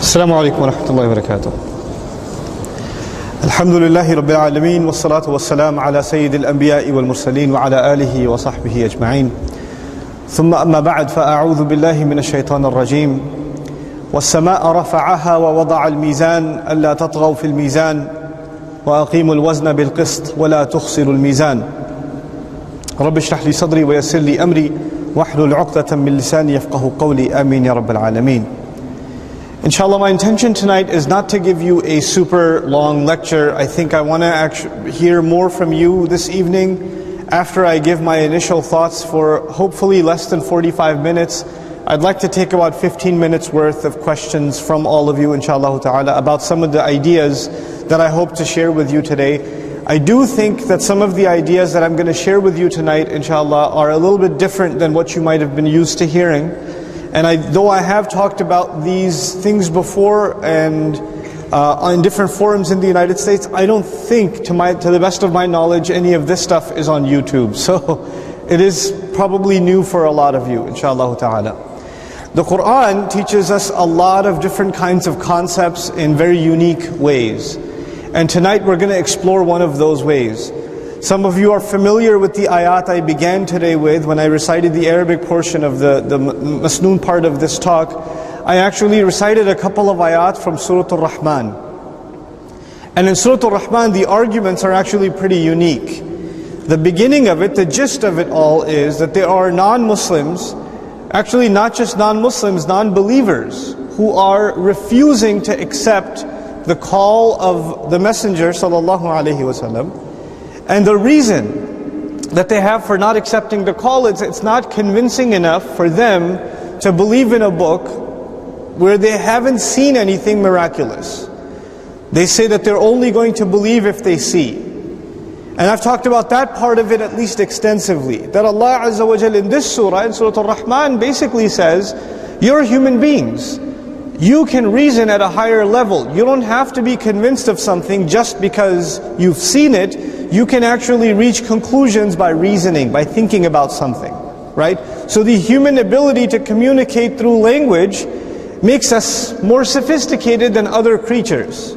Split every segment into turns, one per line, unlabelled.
السلام عليكم ورحمة الله وبركاته. الحمد لله رب العالمين والصلاة والسلام على سيد الأنبياء والمرسلين وعلى آله وصحبه أجمعين. ثم أما بعد فأعوذ بالله من الشيطان الرجيم. والسماء رفعها ووضع الميزان ألا تطغوا في الميزان وأقيموا الوزن بالقسط ولا تخسروا الميزان. رب اشرح لي صدري ويسر لي أمري واحلل عقدة من لساني يفقه قولي آمين يا رب العالمين. Inshallah, my intention tonight is not to give you a super long lecture. I think I want to actually hear more from you this evening after I give my initial thoughts for hopefully less than 45 minutes. I'd like to take about 15 minutes worth of questions from all of you, inshallah ta'ala, about some of the ideas that I hope to share with you today. I do think that some of the ideas that I'm going to share with you tonight, inshallah, are a little bit different than what you might have been used to hearing. And though I have talked about these things before and in different forums in the United States, I don't think, to the best of my knowledge, any of this stuff is on YouTube. So it is probably new for a lot of you, inshallah ta'ala. The Quran teaches us a lot of different kinds of concepts in very unique ways. And tonight we're going to explore one of those ways. Some of you are familiar with the ayat I began today with when I recited the Arabic portion of the Masnoon part of this talk. I actually recited a couple of ayat from Surah Al-Rahman. And in Surah Al-Rahman the arguments are actually pretty unique. The beginning of it, the gist of it all is that there are non-Muslims, actually not just non-Muslims, non-believers, who are refusing to accept the call of the Messenger sallallahu alaihi wasallam. And the reason that they have for not accepting the call is it's not convincing enough for them to believe in a book where they haven't seen anything miraculous. They say that they're only going to believe if they see. And I've talked about that part of it at least extensively. That Allah Azza wa Jal in this surah, in Surah Al-Rahman, basically says, you're human beings. You can reason at a higher level. You don't have to be convinced of something just because you've seen it. You can actually reach conclusions by reasoning, by thinking about something, right? So the human ability to communicate through language makes us more sophisticated than other creatures,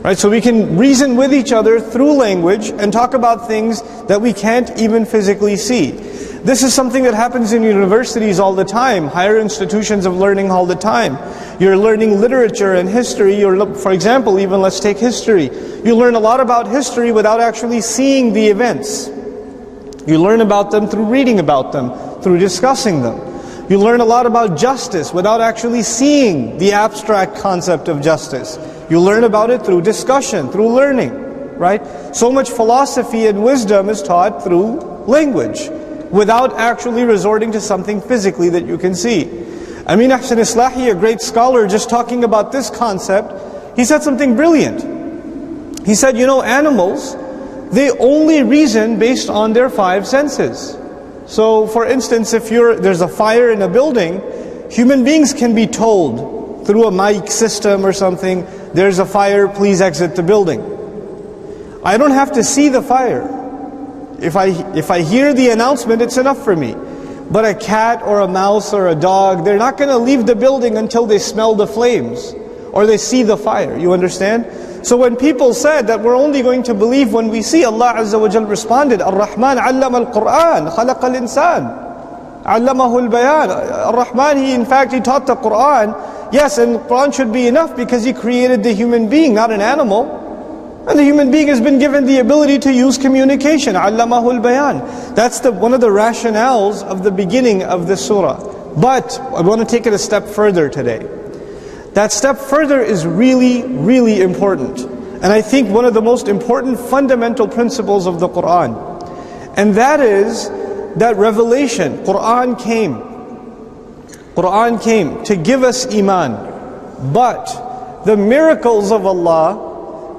right? So we can reason with each other through language and talk about things that we can't even physically see. This is something that happens in universities all the time, higher institutions of learning all the time. You're learning literature and history. For example, even let's take history. You learn a lot about history without actually seeing the events. You learn about them through reading about them, through discussing them. You learn a lot about justice without actually seeing the abstract concept of justice. You learn about it through discussion, through learning, right? So much philosophy and wisdom is taught through language, without actually resorting to something physically that you can see. Amin Ahsan Islahi, a great scholar, just talking about this concept, he said something brilliant. He said, you know, animals, they only reason based on their five senses. So for instance, if there's a fire in a building, human beings can be told through a mic system or something, there's a fire, please exit the building. I don't have to see the fire. If I hear the announcement, it's enough for me. But a cat or a mouse or a dog, they're not going to leave the building until they smell the flames or they see the fire. You understand? So when people said that we're only going to believe when we see, Allah Azza wa Jal responded, Ar-Rahman allama al-Qur'an, khalaqa al-insan, allamahu al-bayan. Ar-Rahman, he taught the Qur'an. Yes, and the Qur'an should be enough because He created the human being, not an animal. And the human being has been given the ability to use communication. Allamahu al-bayan. That's one of the rationales of the beginning of this surah. But I want to take it a step further today. That step further is really, really important. And I think one of the most important fundamental principles of the Qur'an. And that is that revelation, Qur'an came. Qur'an came to give us iman. But the miracles of Allah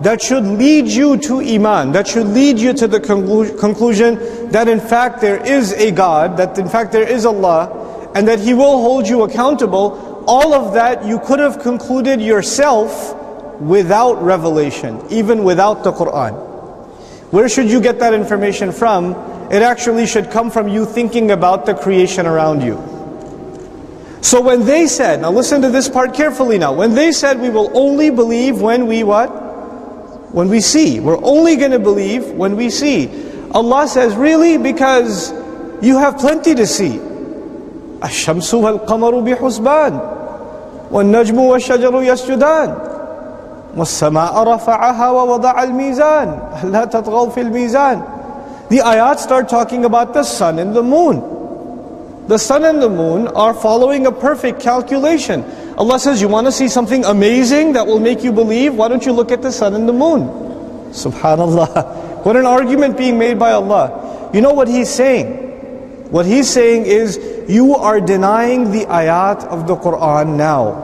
that should lead you to iman, that should lead you to the conclusion that in fact there is a God, that in fact there is Allah, and that He will hold you accountable, all of that you could have concluded yourself without revelation, even without the Qur'an. Where should you get that information from? It actually should come from you thinking about the creation around you. So when they said, now listen to this part carefully now, when they said we will only believe when we what? When we see. We're only going to believe when we see. Allah says, really? Because you have plenty to see. الشمس والقمر بحسبان والنجم والشجر يسجدان والسماء رفعها ووضع الميزان لا تطغوا في الميزان. The ayat start talking about the sun and the moon. The sun and the moon are following a perfect calculation. Allah says, you want to see something amazing that will make you believe? Why don't you look at the sun and the moon? Subhanallah. What an argument being made by Allah. You know what He's saying? What He's saying is, you are denying the ayat of the Qur'an now.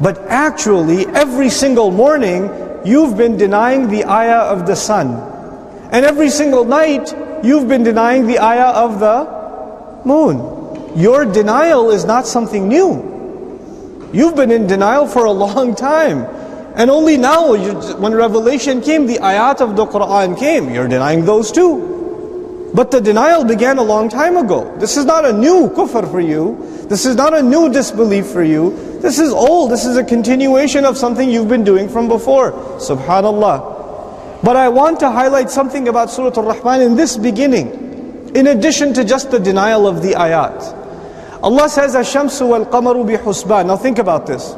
But actually, every single morning, you've been denying the ayah of the sun. And every single night, you've been denying the ayah of the moon. Your denial is not something new. You've been in denial for a long time. And only now, when revelation came, the ayat of the Qur'an came, you're denying those too. But the denial began a long time ago. This is not a new kufr for you. This is not a new disbelief for you. This is old. This is a continuation of something you've been doing from before. Subhanallah. But I want to highlight something about Surah Al-Rahman in this beginning, in addition to just the denial of the ayat. Allah says, "Ash-shamsu wal-qamaru bi-husban." Now think about this.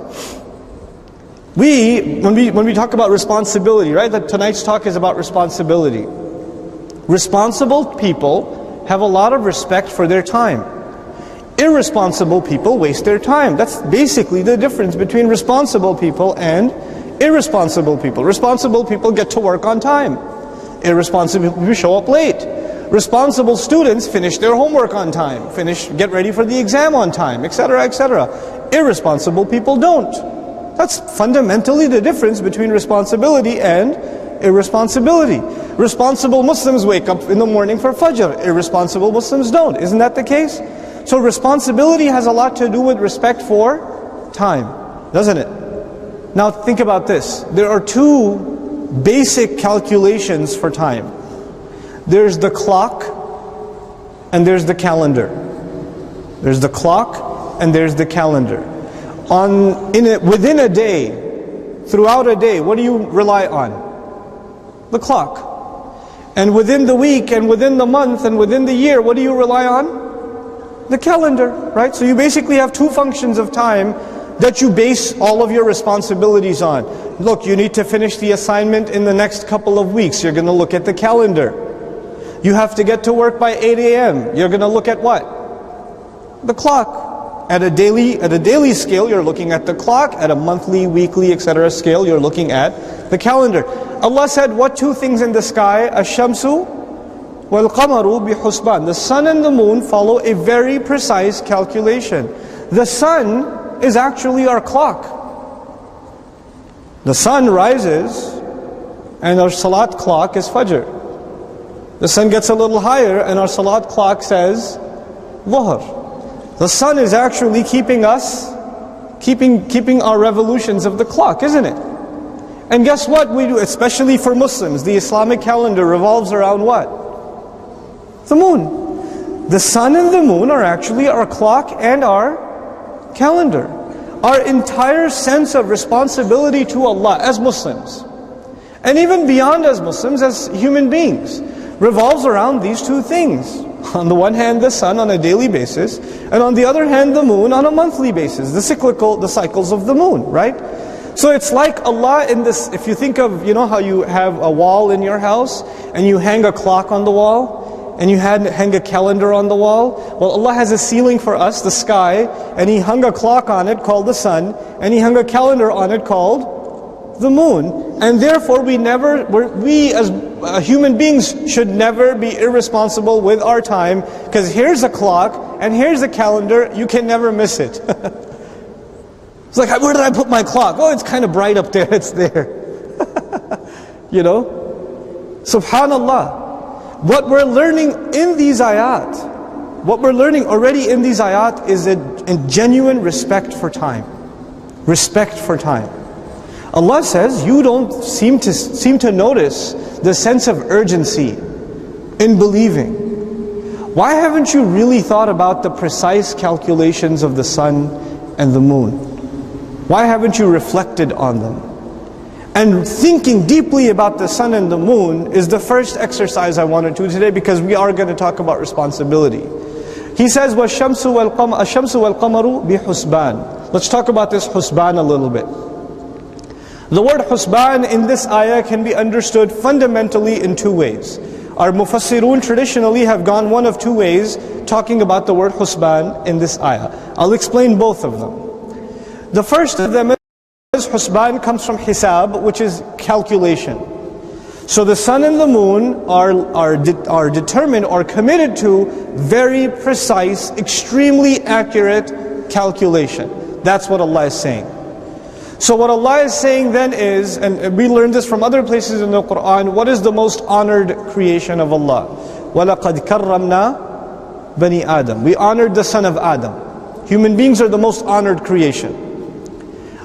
When we talk about responsibility, right? That tonight's talk is about responsibility. Responsible people have a lot of respect for their time. Irresponsible people waste their time. That's basically the difference between responsible people and irresponsible people. Responsible people get to work on time. Irresponsible people show up late. Responsible students finish their homework on time, get ready for the exam on time, etc., etc. Irresponsible people don't. That's fundamentally the difference between responsibility and irresponsibility. Responsible Muslims wake up in the morning for Fajr. Irresponsible Muslims don't. Isn't that the case? So responsibility has a lot to do with respect for time, doesn't it? Now think about this. There are two basic calculations for time. There's the clock and there's the calendar. There's the clock and there's the calendar. Within a day, throughout a day, what do you rely on? The clock. And within the week and within the month and within the year, what do you rely on? The calendar, right? So you basically have two functions of time that you base all of your responsibilities on. Look, you need to finish the assignment in the next couple of weeks. You're going to look at the calendar. You have to get to work by 8 a.m. You're going to look at what? The clock. At a daily scale, you're looking at the clock. At a monthly, weekly, etc. scale, you're looking at the calendar. Allah said, what two things in the sky? Ash-shamsu wal-qamaru bi-husban. The sun and the moon follow a very precise calculation. The sun is actually our clock. The sun rises and our salat clock is Fajr. The sun gets a little higher and our salat clock says Dhuhr. The sun is actually keeping our revolutions of the clock, isn't it? And guess what we do, especially for Muslims, the Islamic calendar revolves around what? The moon. The sun and the moon are actually our clock and our calendar. Our entire sense of responsibility to Allah as Muslims, and even beyond as Muslims, as human beings, revolves around these two things. On the one hand, the sun on a daily basis, and on the other hand, the moon on a monthly basis. The cycles of the moon, right? So it's like Allah in this, if you think of, you know how you have a wall in your house, and you hang a clock on the wall, and you hang a calendar on the wall. Well, Allah has a ceiling for us, the sky, and He hung a clock on it called the sun, and He hung a calendar on it called the moon. And therefore we as human beings should never be irresponsible with our time, because here's a clock and here's a calendar, you can never miss it. It's like, where did I put my clock? Oh, it's kind of bright up there, it's there. You know? Subhanallah. What we're learning in these ayat, what we're learning already in these ayat is a genuine respect for time. Respect for time. Allah says, you don't seem to notice the sense of urgency in believing. why haven't you really thought about the precise calculations of the sun and the moon? Why haven't you reflected on them? And thinking deeply about the sun and the moon is the first exercise I want to do today, because we are going to talk about responsibility. He says, وَالشَّمْسُ وَالْقَمَرُ بِحُسْبَانٍ. Let's talk about this husban a little bit. The word husban in this ayah can be understood fundamentally in two ways. Our mufassirun traditionally have gone one of two ways talking about the word husban in this ayah. I'll explain both of them. The first of them is husban comes from hisab, which is calculation. So the sun and the moon are determined or committed to very precise, extremely accurate calculation. That's what Allah is saying. So what Allah is saying then is, and we learned this from other places in the Quran, what is the most honored creation of Allah? وَلَقَدْ كَرَّمْنَا بَنِي آدَمَ. We honored the son of Adam. Human beings are the most honored creation.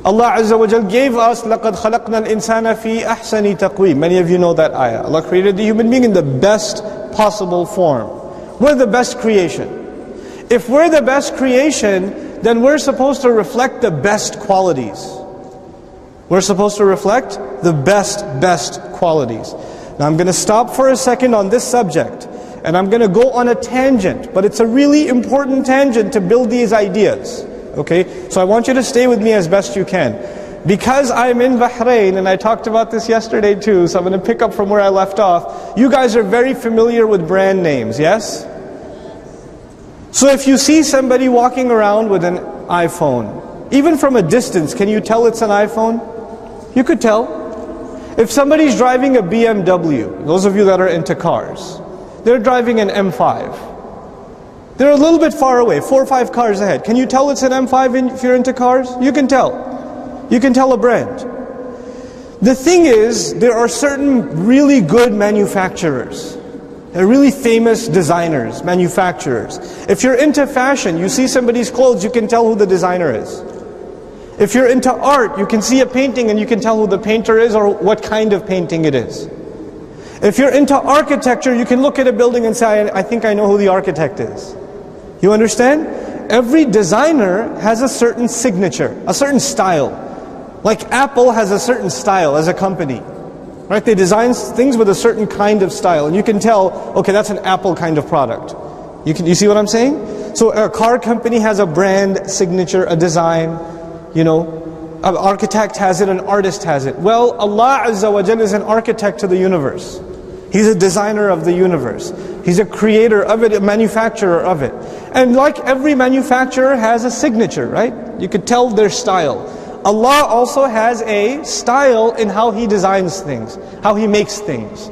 Allah Azza wa Jal gave us, لَقَدْ خَلَقْنَا الْإِنسَانَ فِي أَحْسَنِ تَقْوِيمٍ. Many of you know that ayah. Allah created the human being in the best possible form. We're the best creation. If we're the best creation, then we're supposed to reflect the best qualities. We're supposed to reflect the best qualities. Now I'm going to stop for a second on this subject, and I'm going to go on a tangent, but it's a really important tangent to build these ideas. Okay, so I want you to stay with me as best you can. Because I'm in Bahrain, and I talked about this yesterday too, so I'm going to pick up from where I left off. You guys are very familiar with brand names, yes? So if you see somebody walking around with an iPhone, even from a distance, can you tell it's an iPhone? You could tell. If somebody's driving a BMW, those of you that are into cars, they're driving an M5. They're a little bit far away, 4 or 5 cars ahead. Can you tell it's an M5 if you're into cars? You can tell. You can tell a brand. The thing is, there are certain really good manufacturers. They're really famous designers, manufacturers. If you're into fashion, you see somebody's clothes, you can tell who the designer is. If you're into art, you can see a painting and you can tell who the painter is or what kind of painting it is. If you're into architecture, you can look at a building and say, I think I know who the architect is. You understand? Every designer has a certain signature, a certain style. Like Apple has a certain style as a company. Right? They design things with a certain kind of style, and you can tell, okay, that's an Apple kind of product. You see what I'm saying? So a car company has a brand signature, a design. You know, an architect has it, an artist has it. Well, Allah Azza wa Jalla is an architect to the universe. He's a designer of the universe. He's a creator of it, a manufacturer of it. And like every manufacturer has a signature, right? You could tell their style. Allah also has a style in how He designs things, how He makes things.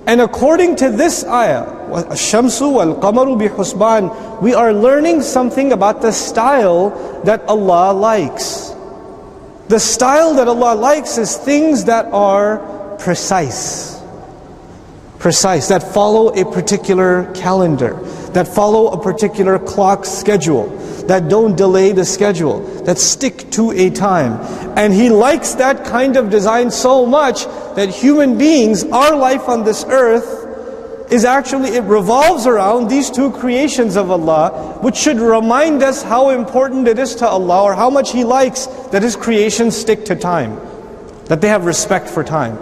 And according to this ayah, الشَّمْسُ وَالْقَمَرُ بِحُسْبَانٍ, we are learning something about the style that Allah likes. The style that Allah likes is things that are precise. Precise, that follow a particular calendar, that follow a particular clock schedule, that don't delay the schedule, that stick to a time. And He likes that kind of design so much that human beings, our life on this earth, is actually, it revolves around these two creations of Allah, which should remind us how important it is to Allah, or how much He likes that His creations stick to time, that they have respect for time.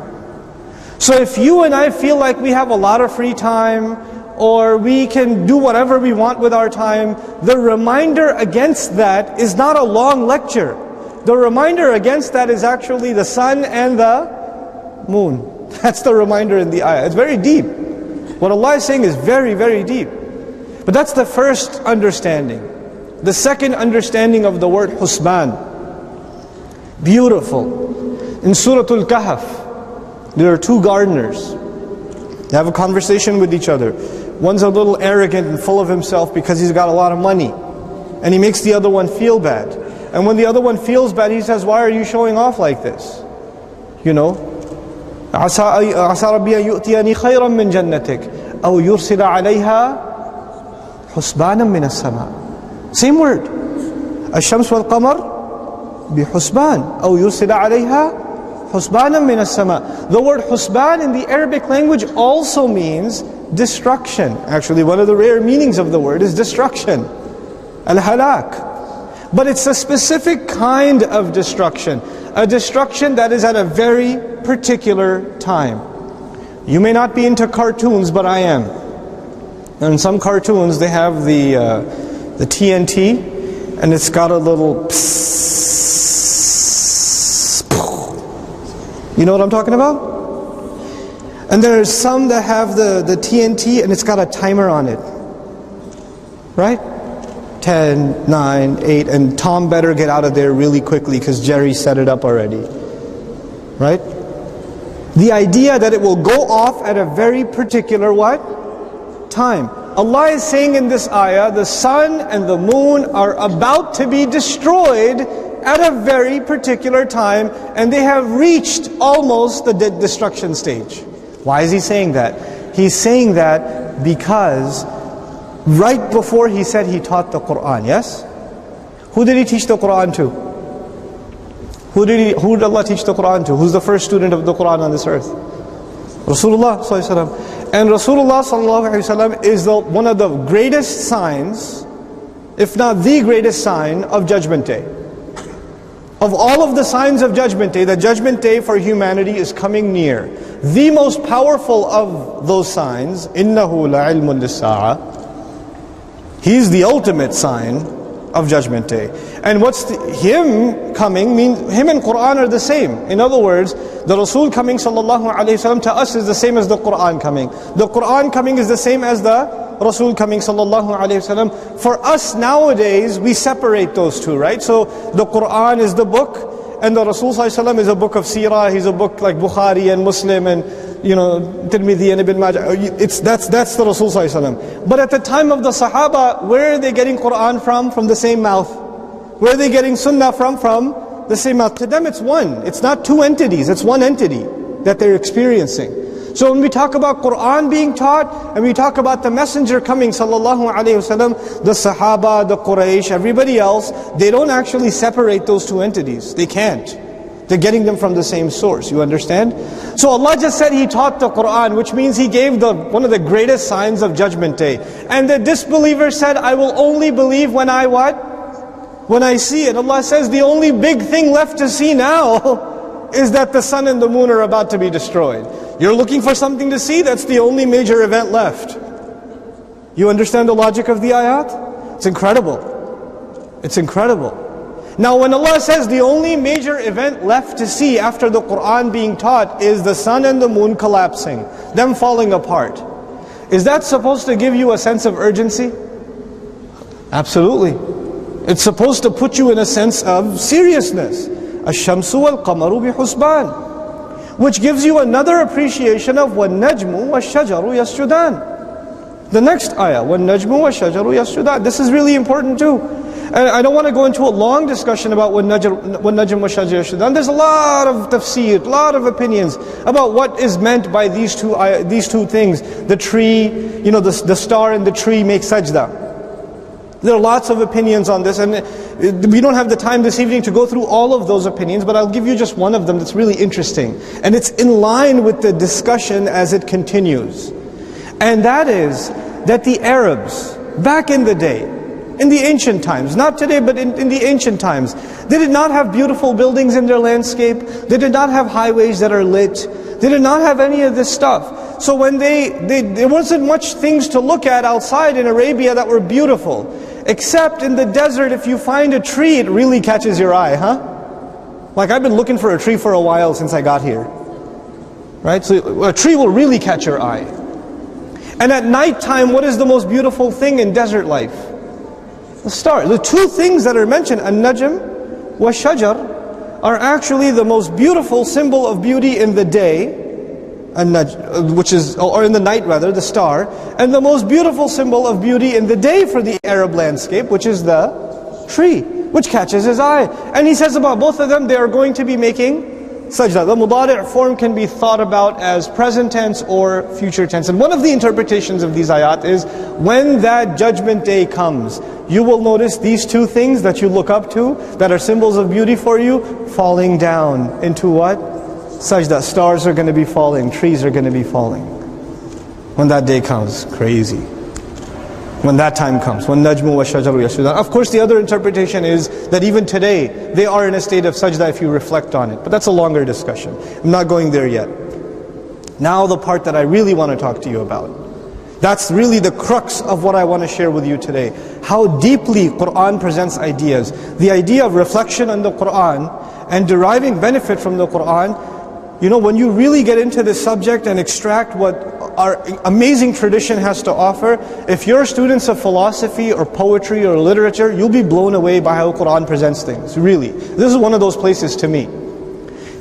So if you and I feel like we have a lot of free time, or we can do whatever we want with our time, the reminder against that is not a long lecture. The reminder against that is actually the sun and the moon. That's the reminder in the ayah. It's very deep. What Allah is saying is very, very deep. But that's the first understanding. The second understanding of the word husban. Beautiful. In Surah Al-Kahf, there are two gardeners. They have a conversation with each other. One's a little arrogant and full of himself because he's got a lot of money. And he makes the other one feel bad. And when the other one feels bad, he says, why are you showing off like this? You know, عَسَىٰ رَبِّي أَن يُؤْتِيَنِي خَيْرًا مِّن جَنَّتِكَ أَوْ يُرْسِلَ عَلَيْهَا حُسْبَانًا مِّنَ السَّمَاءِ. Same word. الشَّمْسُ وَالْقَمَرُ بِحُسْبَانٍ أَوْ يُرْسِلَ عَلَيْهَا حُسْبَانًا مِّنَ السَّمَاءِ. The word husban in the Arabic language also means destruction. Actually, one of the rare meanings of the word is destruction. Al-halak. But it's a specific kind of destruction. A destruction that is at a very particular time. You may not be into cartoons, but I am. And in some cartoons, they have the TNT, and it's got a little psss, you know what I'm talking about? And there's some that have the TNT, and it's got a timer on it. Right? 10, 9, 8, and Tom better get out of there really quickly because Jerry set it up already. Right? The idea that it will go off at a very particular what? Time. Allah is saying in this ayah, the sun and the moon are about to be destroyed at a very particular time, and they have reached almost the destruction stage. Why is He saying that? He's saying that because right before He said He taught the Qur'an, yes? Who did He teach the Qur'an to? Who did Allah teach the Qur'an to? Who's the first student of the Qur'an on this earth? Rasulullah sallallahu alaihi wasallam. And Rasulullah sallallahu alaihi wasallam is one of the greatest signs, if not the greatest sign of Judgment Day. Of all of the signs of Judgment Day, the Judgment Day for humanity is coming near. The most powerful of those signs, إِنَّهُ لَعِلْمٌ لِلسَّاعَةِ, He's the ultimate sign of Judgment Day. And Him coming means, Him and Qur'an are the same. In other words, the Rasul coming sallallahu alayhi wasallam to us is the same as the Qur'an coming. The Qur'an coming is the same as the Rasul coming sallallahu alayhi wasallam. For us nowadays, we separate those two, right? So the Qur'an is the book, and the Rasul sallallahu alayhi wasallam is a book of seerah. He's a book like Bukhari and Muslim and Tirmidhi and Ibn Majah. That's the Rasul sallallahu alayhi wasallam. But at the time of the Sahaba, where are they getting Qur'an from? From the same mouth. Where are they getting Sunnah from? From the same mouth. To them it's one. It's not two entities. It's one entity that they're experiencing. So when we talk about Qur'an being taught, and we talk about the Messenger coming sallallahu alayhi wasallam, the Sahaba, the Quraysh, everybody else, they don't actually separate those two entities. They can't. They're getting them from the same source. You understand? So Allah just said He taught the Qur'an, which means He gave one of the greatest signs of Judgment Day. And the disbeliever said, I will only believe when I what? When I see it. Allah says the only big thing left to see now is that the sun and the moon are about to be destroyed. You're looking for something to see? That's the only major event left. You understand the logic of the ayat? It's incredible. It's incredible. Now when Allah says the only major event left to see after the Qur'an being taught is the sun and the moon collapsing, them falling apart, is that supposed to give you a sense of urgency? Absolutely. It's supposed to put you in a sense of seriousness. الشَّمْسُ وَالْقَمَرُ بِحُسْبَانٍ, which gives you another appreciation of وَالنَّجْمُ وَالشَّجَرُ يَسْجُدَانِ. The next ayah, وَالنَّجْمُ وَالشَّجَرُ يَسْجُدَانِ. This is really important too. And I don't want to go into a long discussion about وَالنَّجْمُ وَالشَّجَرُ يَسْجُدَانِ. There's a lot of tafsir, a lot of opinions about what is meant by these two things. The tree, the star and the tree make sajda. There are lots of opinions on this, and we don't have the time this evening to go through all of those opinions, but I'll give you just one of them that's really interesting. And it's in line with the discussion as it continues. And that is that the Arabs, back in the day, in the ancient times, not today, but in the ancient times, they did not have beautiful buildings in their landscape. They did not have highways that are lit. They did not have any of this stuff. So when there wasn't much things to look at outside in Arabia that were beautiful. Except in the desert, if you find a tree, it really catches your eye, huh? Like I've been looking for a tree for a while since I got here. Right? So a tree will really catch your eye. And at night time, what is the most beautiful thing in desert life? The star. The two things that are mentioned, an-najm wa shajar, are actually the most beautiful symbol of beauty in the day, or in the night rather, the star, and the most beautiful symbol of beauty in the day for the Arab landscape, which is the tree, which catches his eye. And he says about both of them, they are going to be making sajda. The mudari' form can be thought about as present tense or future tense. And one of the interpretations of these ayat is, when that judgment day comes, you will notice these two things that you look up to, that are symbols of beauty for you, falling down into what? Sajda. Stars are going to be falling, trees are going to be falling. When that day comes, crazy. When that time comes, when najmu wa shajaru yasjudan. Of course, the other interpretation is that even today, they are in a state of sajda if you reflect on it. But that's a longer discussion. I'm not going there yet. Now the part that I really want to talk to you about. That's really the crux of what I want to share with you today. How deeply Qur'an presents ideas. The idea of reflection on the Qur'an and deriving benefit from the Qur'an. You know, when you really get into this subject and extract what our amazing tradition has to offer, if you're students of philosophy or poetry or literature, you'll be blown away by how Qur'an presents things, really. This is one of those places to me.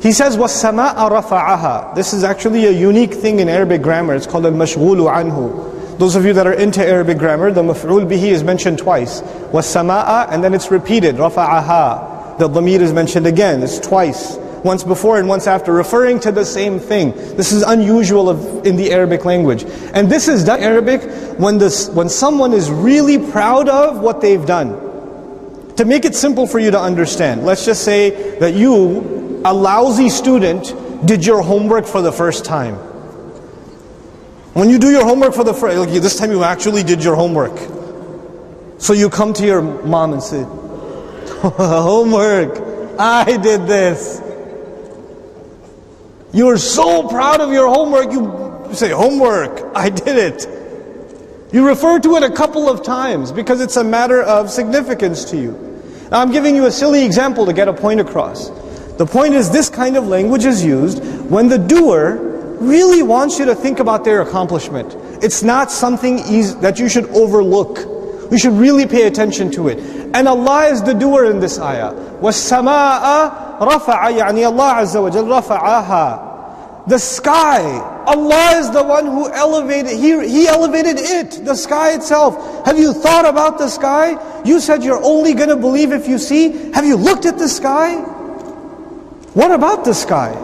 He says, وَالسَّمَاءَ رَفَعَهَا. This is actually a unique thing in Arabic grammar. It's called al-mashghulu anhu. Those of you that are into Arabic grammar, the maf'ul bihi is mentioned twice. وَالسَّمَاءَ, and then it's repeated, رَفَعَهَا. The dhamir is mentioned again, it's twice. Once before and once after, referring to the same thing. This is unusual in the Arabic language. And this is done in Arabic when someone is really proud of what they've done. To make it simple for you to understand, let's just say that you, a lousy student, did your homework for the first time. When you do your homework for the first time, this time you actually did your homework. So you come to your mom and say, homework, I did this. You are so proud of your homework, you say, homework, I did it. You refer to it a couple of times because it's a matter of significance to you. Now I'm giving you a silly example to get a point across. The point is, this kind of language is used when the doer really wants you to think about their accomplishment. It's not something that you should overlook. We should really pay attention to it. And Allah is the doer in this ayah. وَالسَّمَاءَ رَفَعَ, يعني Allah Azza wa Jal رَفَعَهَا. The sky, Allah is the one who elevated, He elevated it, the sky itself. Have you thought about the sky? You said you're only going to believe if you see. Have you looked at the sky? What about the sky?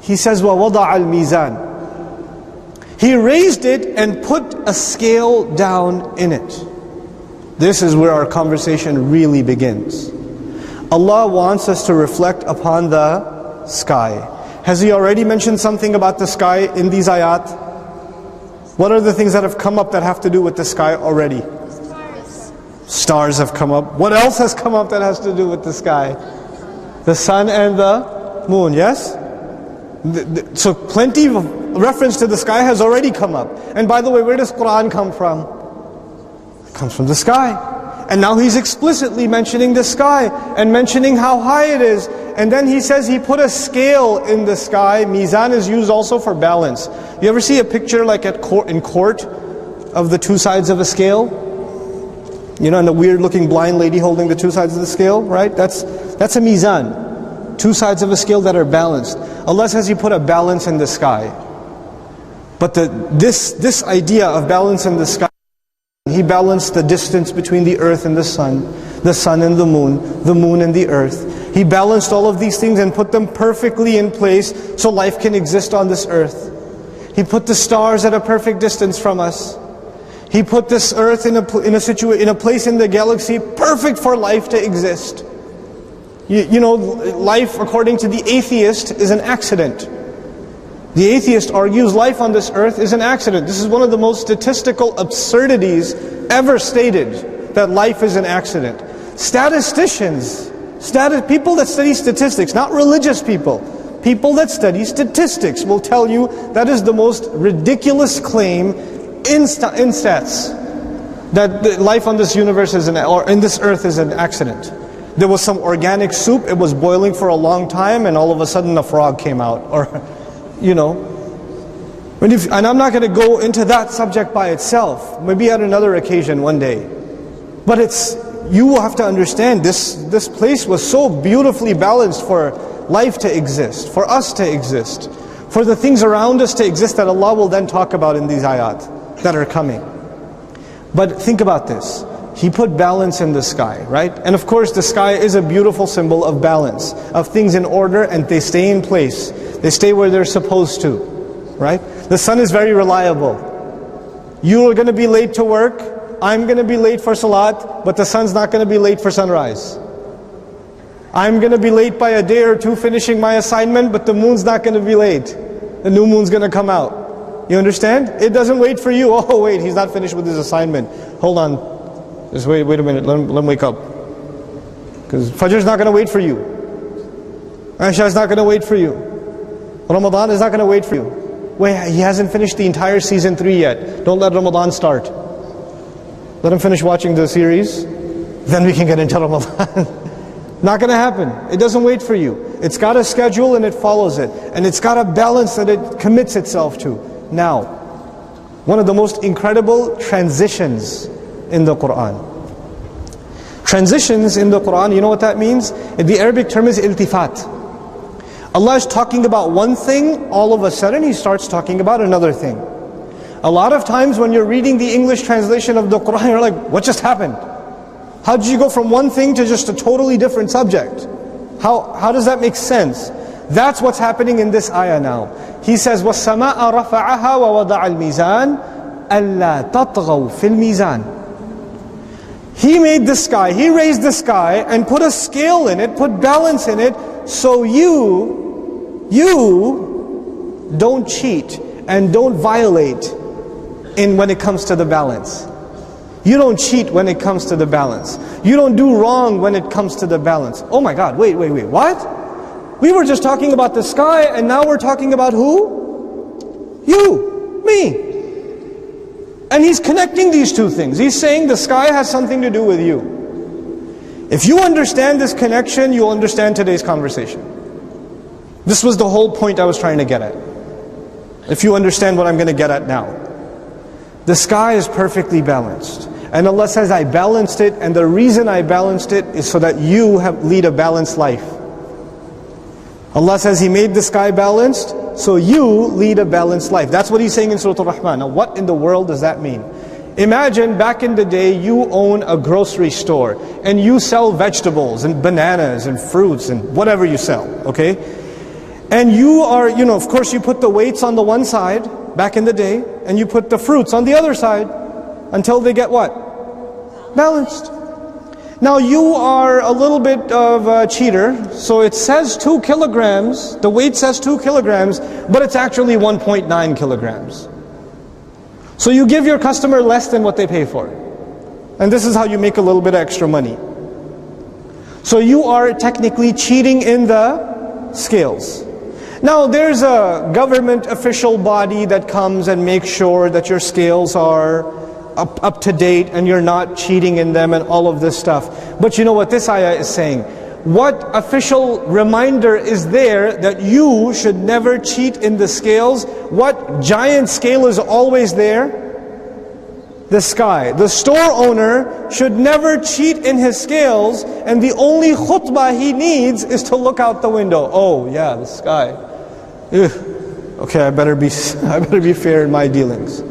He says, وَوَضَعَ الْمِيزَانِ. He raised it and put a scale down in it. This is where our conversation really begins. Allah wants us to reflect upon the sky. Has He already mentioned something about the sky in these ayat? What are the things that have come up that have to do with the sky already? Stars have come up. What else has come up that has to do with the sky? The sun and the moon, yes? So plenty of reference to the sky has already come up. And by the way, where does Qur'an come from? It comes from the sky. And now He's explicitly mentioning the sky and mentioning how high it is. And then He says He put a scale in the sky. Mizan is used also for balance. You ever see a picture like in court of the two sides of a scale? You know, and the weird looking blind lady holding the two sides of the scale, right? That's a mizan. Two sides of a scale that are balanced. Allah says He put a balance in the sky. But this idea of balance in the sky, He balanced the distance between the earth and the sun and the moon and the earth. He balanced all of these things and put them perfectly in place so life can exist on this earth. He put the stars at a perfect distance from us. He put this earth in a place in the galaxy perfect for life to exist. You know, life according to the atheist is an accident. The atheist argues life on this earth is an accident. This is one of the most statistical absurdities ever stated, that life is an accident. Statisticians, people that study statistics, not religious people that study statistics will tell you that is the most ridiculous claim in stats, that life on this universe or in this earth is an accident. There was some organic soup, it was boiling for a long time, and all of a sudden a frog came out, or you know. And I'm not going to go into that subject by itself, maybe at another occasion one day. But you will have to understand, this place was so beautifully balanced for life to exist, for us to exist, for the things around us to exist that Allah will then talk about in these ayat that are coming. But think about this. He put balance in the sky, right? And of course the sky is a beautiful symbol of balance, of things in order, and they stay in place. They stay where they're supposed to, right? The sun is very reliable. You are going to be late to work, I'm going to be late for salat, but the sun's not going to be late for sunrise. I'm going to be late by a day or two finishing my assignment, but the moon's not going to be late. The new moon's going to come out. You understand? It doesn't wait for you. Oh wait, he's not finished with his assignment. Hold on. Just wait a minute. Let him wake up. Because Fajr is not going to wait for you. Isha is not going to wait for you. Ramadan is not going to wait for you. Wait, he hasn't finished the entire season 3 yet. Don't let Ramadan start. Let him finish watching the series. Then we can get into Ramadan. Not going to happen. It doesn't wait for you. It's got a schedule and it follows it. And it's got a balance that it commits itself to. Now, one of the most incredible transitions in the Quran. Transitions in the Quran, you know what that means? The Arabic term is iltifat. Allah is talking about one thing, all of a sudden He starts talking about another thing. A lot of times when you're reading the English translation of the Quran, you're like, what just happened? How did you go from one thing to just a totally different subject? How does that make sense? That's what's happening in this ayah now. He says, وَالسَّمَاءَ رَفَعَهَا وَوَضَعَ الْمِيزَانَ أَلَّا تَطْغَوْا فِي الْمِيزَانِ. He made the sky, He raised the sky and put a scale in it, put balance in it, so you don't cheat and don't violate when it comes to the balance. You don't cheat when it comes to the balance. You don't do wrong when it comes to the balance. Oh my God, wait, what? We were just talking about the sky and now we're talking about who? You, me. And He's connecting these two things. He's saying the sky has something to do with you. If you understand this connection, you'll understand today's conversation. This was the whole point I was trying to get at. If you understand what I'm going to get at now. The sky is perfectly balanced. And Allah says, I balanced it, and the reason I balanced it is so that you lead a balanced life. Allah says He made the sky balanced, so you lead a balanced life. That's what He's saying in Surah Al-Rahman. Now what in the world does that mean? Imagine back in the day you own a grocery store and you sell vegetables and bananas and fruits and whatever you sell, okay? And you are, of course you put the weights on the one side back in the day and you put the fruits on the other side until they get what? Balanced. Now you are a little bit of a cheater, so it says 2 kilograms, the weight says 2 kilograms, but it's actually 1.9 kilograms. So you give your customer less than what they pay for. And this is how you make a little bit of extra money. So you are technically cheating in the scales. Now there's a government official body that comes and makes sure that your scales are up to date and you're not cheating in them and all of this stuff. But you know what this ayah is saying? What official reminder is there that you should never cheat in the scales? What giant scale is always there? The sky. The store owner should never cheat in his scales, and the only khutbah he needs is to look out the window. Oh yeah, the sky. Ugh. Okay, I better be fair in my dealings.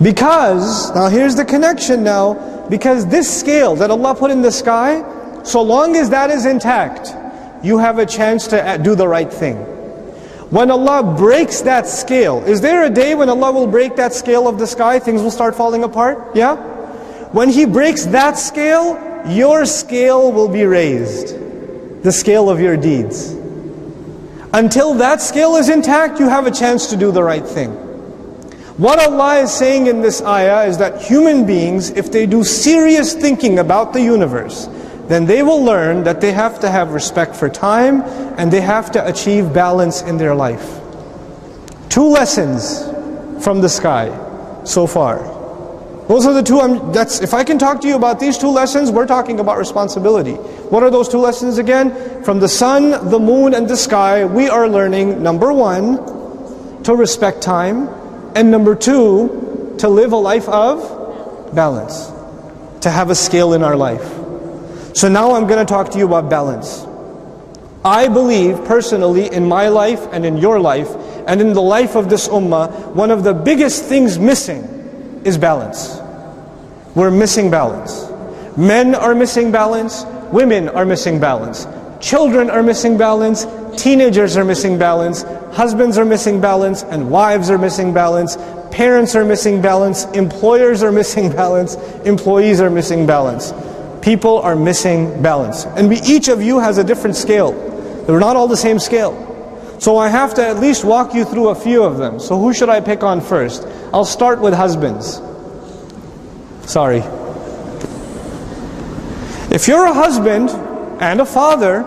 Because, now here's the connection now, because this scale that Allah put in the sky, so long as that is intact, you have a chance to do the right thing. When Allah breaks that scale, is there a day when Allah will break that scale of the sky, things will start falling apart? Yeah? When He breaks that scale, your scale will be raised. The scale of your deeds. Until that scale is intact, you have a chance to do the right thing. What Allah is saying in this ayah is that human beings, if they do serious thinking about the universe, then they will learn that they have to have respect for time and they have to achieve balance in their life. 2 lessons from the sky so far. Those are the 2, if I can talk to you about these 2 lessons, we're talking about responsibility. What are those 2 lessons again? From the sun, the moon and the sky, we are learning, number 1, to respect time, and number 2, to live a life of balance. To have a scale in our life. So now I'm going to talk to you about balance. I believe personally in my life and in your life and in the life of this ummah, one of the biggest things missing is balance. We're missing balance. Men are missing balance, women are missing balance, children are missing balance, teenagers are missing balance, husbands are missing balance, and wives are missing balance, parents are missing balance, employers are missing balance, employees are missing balance. People are missing balance. And each of you has a different scale. They're not all the same scale. So I have to at least walk you through a few of them. So who should I pick on first? I'll start with husbands. Sorry. If you're a husband and a father,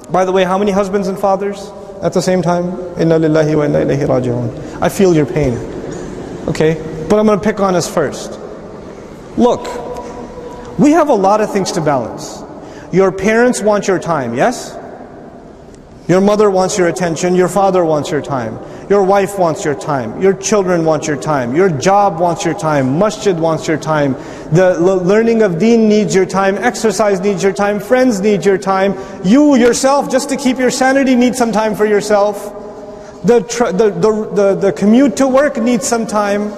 by the way, how many husbands and fathers at the same time? Inna lillahi wa inna ilayhi raji'un. I feel your pain. Okay? But I'm going to pick on us first. Look, we have a lot of things to balance. Your parents want your time, yes? Your mother wants your attention, your father wants your time, your wife wants your time, your children want your time, your job wants your time, masjid wants your time, the learning of deen needs your time, exercise needs your time, friends need your time, you yourself, just to keep your sanity, need some time for yourself. The commute to work needs some time.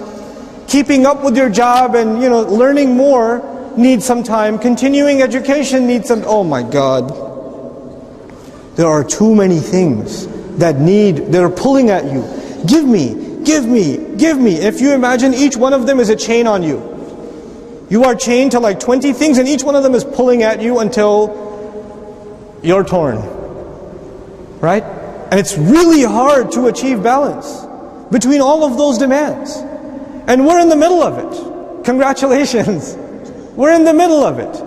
Keeping up with your job and learning more needs some time. Continuing education needs some. Oh my God. There are too many things that are pulling at you. Give me, give me, give me. If you imagine each one of them is a chain on you. You are chained to like 20 things and each one of them is pulling at you until you're torn. Right? And it's really hard to achieve balance between all of those demands. And we're in the middle of it. Congratulations. We're in the middle of it.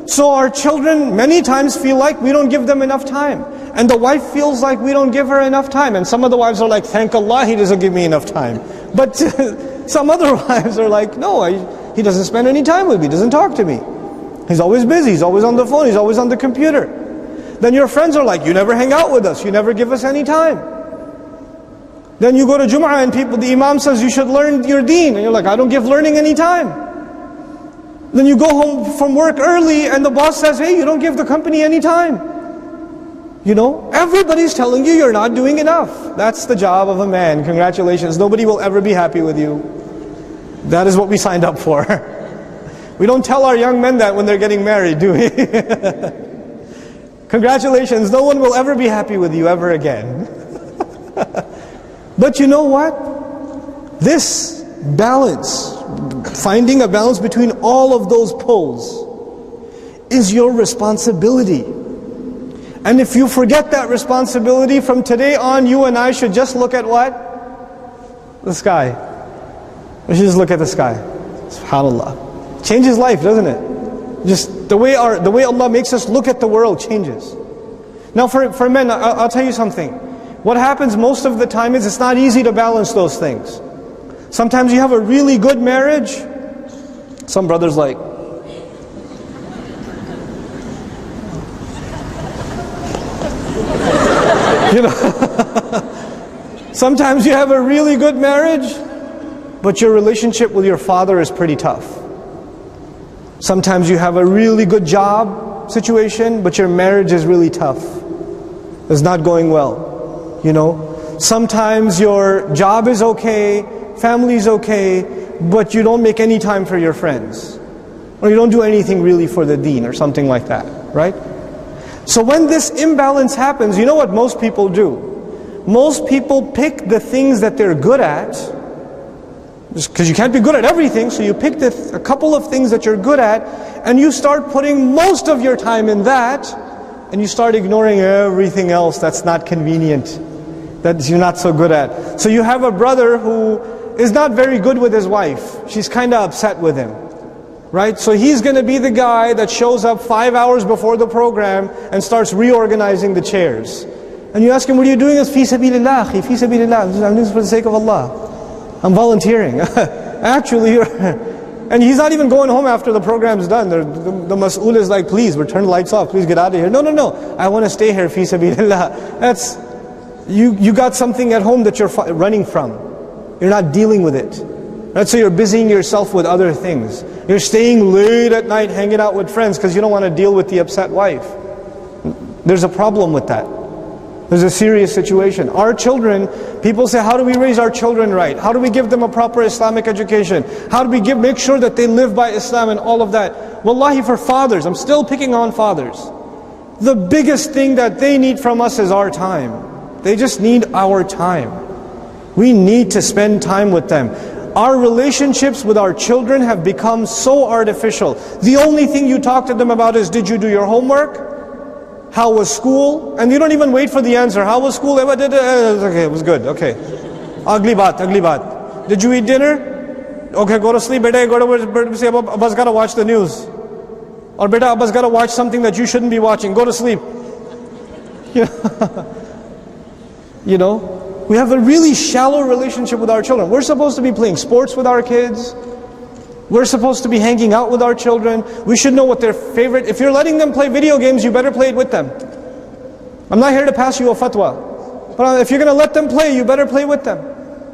So our children many times feel like we don't give them enough time. And the wife feels like we don't give her enough time. And some of the wives are like, thank Allah he doesn't give me enough time. But some other wives are like, no, he doesn't spend any time with me, doesn't talk to me. He's always busy, he's always on the phone, he's always on the computer. Then your friends are like, you never hang out with us, you never give us any time. Then you go to Jum'ah and the Imam says you should learn your deen. And you're like, I don't give learning any time. Then you go home from work early and the boss says, hey, you don't give the company any time. Everybody's telling you you're not doing enough. That's the job of a man. Congratulations. Nobody will ever be happy with you. That is what we signed up for. We don't tell our young men that when they're getting married, do we? Congratulations. No one will ever be happy with you ever again. But you know what? This balance, finding a balance between all of those poles, is your responsibility. And if you forget that responsibility, from today on you and I should just look at what? The sky. We should just look at the sky. SubhanAllah. Changes life, doesn't it? Just the way Allah makes us look at the world changes. Now for men, I'll tell you something. What happens most of the time is it's not easy to balance those things. Sometimes you have a really good marriage. Some brothers like, sometimes you have a really good marriage, but your relationship with your father is pretty tough. Sometimes you have a really good job situation, but your marriage is really tough. It's not going well. Sometimes your job is okay, family's okay, but you don't make any time for your friends. Or you don't do anything really for the deen or something like that, right? So when this imbalance happens, you know what most people do? Most people pick the things that they're good at, just because you can't be good at everything, so you pick a couple of things that you're good at, and you start putting most of your time in that, and you start ignoring everything else that's not convenient, that you're not so good at. So you have a brother who is not very good with his wife. She's kind of upset with him. Right? So he's going to be the guy that shows up 5 hours before the program and starts reorganizing the chairs. And you ask him, what are you doing? It's fi sabilillah, akhi, fi sabilillah. I'm doing this for the sake of Allah. I'm volunteering. Actually, and he's not even going home after the program's done. The mas'ul is like, please, turn the lights off. Please get out of here. No. I want to stay here, fi sabilillah. That's, you got something at home that you're running from. You're not dealing with it. Right? So you're busying yourself with other things. You're staying late at night hanging out with friends because you don't want to deal with the upset wife. There's a problem with that. There's a serious situation. Our children, people say, how do we raise our children right? How do we give them a proper Islamic education? How do we make sure that they live by Islam and all of that? Wallahi, for fathers, I'm still picking on fathers. The biggest thing that they need from us is our time. They just need our time. We need to spend time with them. Our relationships with our children have become so artificial. The only thing you talk to them about is, did you do your homework? How was school? And you don't even wait for the answer. How was school? Okay, it was good. Okay. Ugly baat, ugly baat. Did you eat dinner? Okay, go to sleep. Beta, go to say, Abba's got to watch the news. Or beta, Abba's got to watch something that you shouldn't be watching. Go to sleep. You know, we have a really shallow relationship with our children. We're supposed to be playing sports with our kids. We're supposed to be hanging out with our children. We should know what their favorite... If you're letting them play video games, you better play it with them. I'm not here to pass you a fatwa. But if you're going to let them play, you better play with them.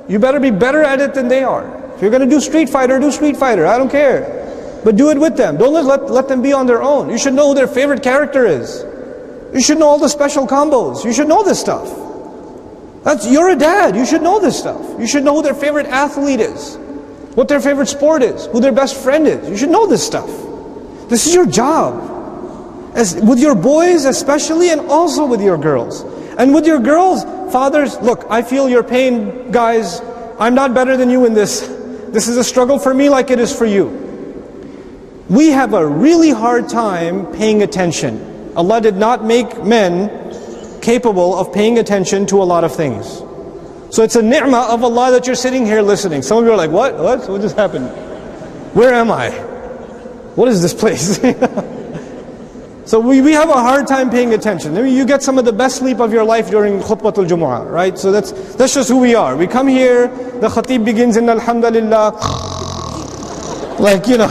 You better be better at it than they are. If you're going to do Street Fighter, do Street Fighter. I don't care. But do it with them. Don't let them be on their own. You should know who their favorite character is. You should know all the special combos. You should know this stuff. You're a dad. You should know this stuff. You should know who their favorite athlete is. What their favorite sport is. Who their best friend is. You should know this stuff. This is your job. With your boys especially, and also with your girls. And with your girls, fathers, look, I feel your pain, guys. I'm not better than you in this. This is a struggle for me like it is for you. We have a really hard time paying attention. Allah did not make men capable of paying attention to a lot of things. So it's a ni'mah of Allah that you're sitting here listening. Some of you are like, what? What just happened? Where am I? What is this place? So we have a hard time paying attention. I mean, you get some of the best sleep of your life during khutbatul Jumu'ah, right? So that's just who we are. We come here, the khatib begins in Alhamdulillah, like, you know,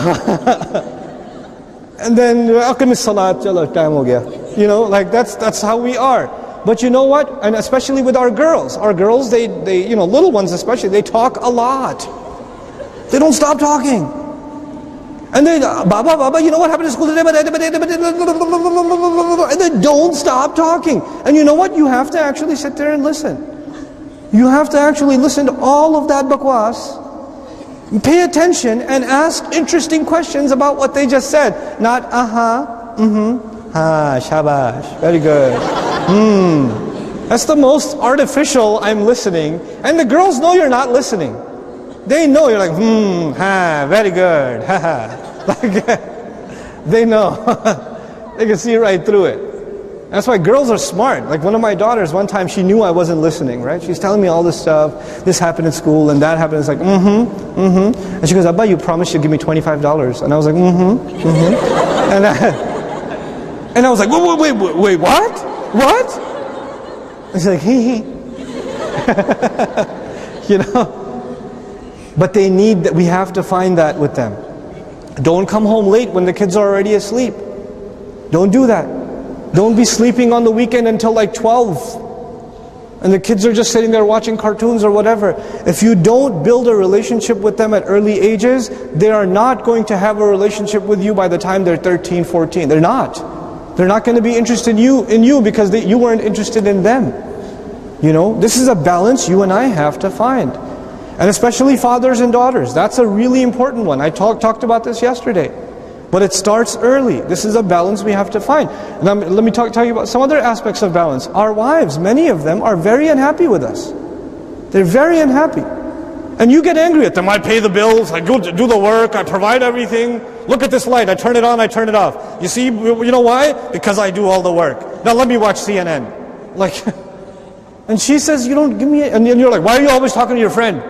and then aqim as-salat, chalo, time ho gaya. You know, like that's how we are. But you know what? And especially with our girls, they you know, little ones especially, they talk a lot. They don't stop talking. And they, Baba, you know what happened in school today? And they don't stop talking. And you know what? You have to actually sit there and listen. You have to actually listen to all of that bakwas. Pay attention and ask interesting questions about what they just said. Not, shabash, very good. That's the most artificial I'm listening. And the girls know you're not listening. They know you're like, very good, like, they know. They can see right through it. That's why girls are smart. Like one of my daughters, one time she knew I wasn't listening, right? She's telling me all this stuff. This happened in school and that happened. It's like, And she goes, Abba, you promised you'd give me $25. And I was like, And I was like, wait, what? What? And she's like, hee. You know? But they need that. We have to find that with them. Don't come home late when the kids are already asleep. Don't do that. Don't be sleeping on the weekend until like 12. And the kids are just sitting there watching cartoons or whatever. If you don't build a relationship with them at early ages, they are not going to have a relationship with you by the time they're 13, 14. They're not. They're not going to be interested in you because you weren't interested in them. You know, this is a balance you and I have to find. And especially fathers and daughters. That's a really important one. I talked about this yesterday. But it starts early. This is a balance we have to find. Now, let me tell you about some other aspects of balance. Our wives, many of them are very unhappy with us. They're very unhappy. And you get angry at them. I pay the bills, I go do the work, I provide everything. Look at this light, I turn it on, I turn it off. You see, you know why? Because I do all the work. Now let me watch CNN. Like, and she says, you don't give me, and you're like, why are you always talking to your friend?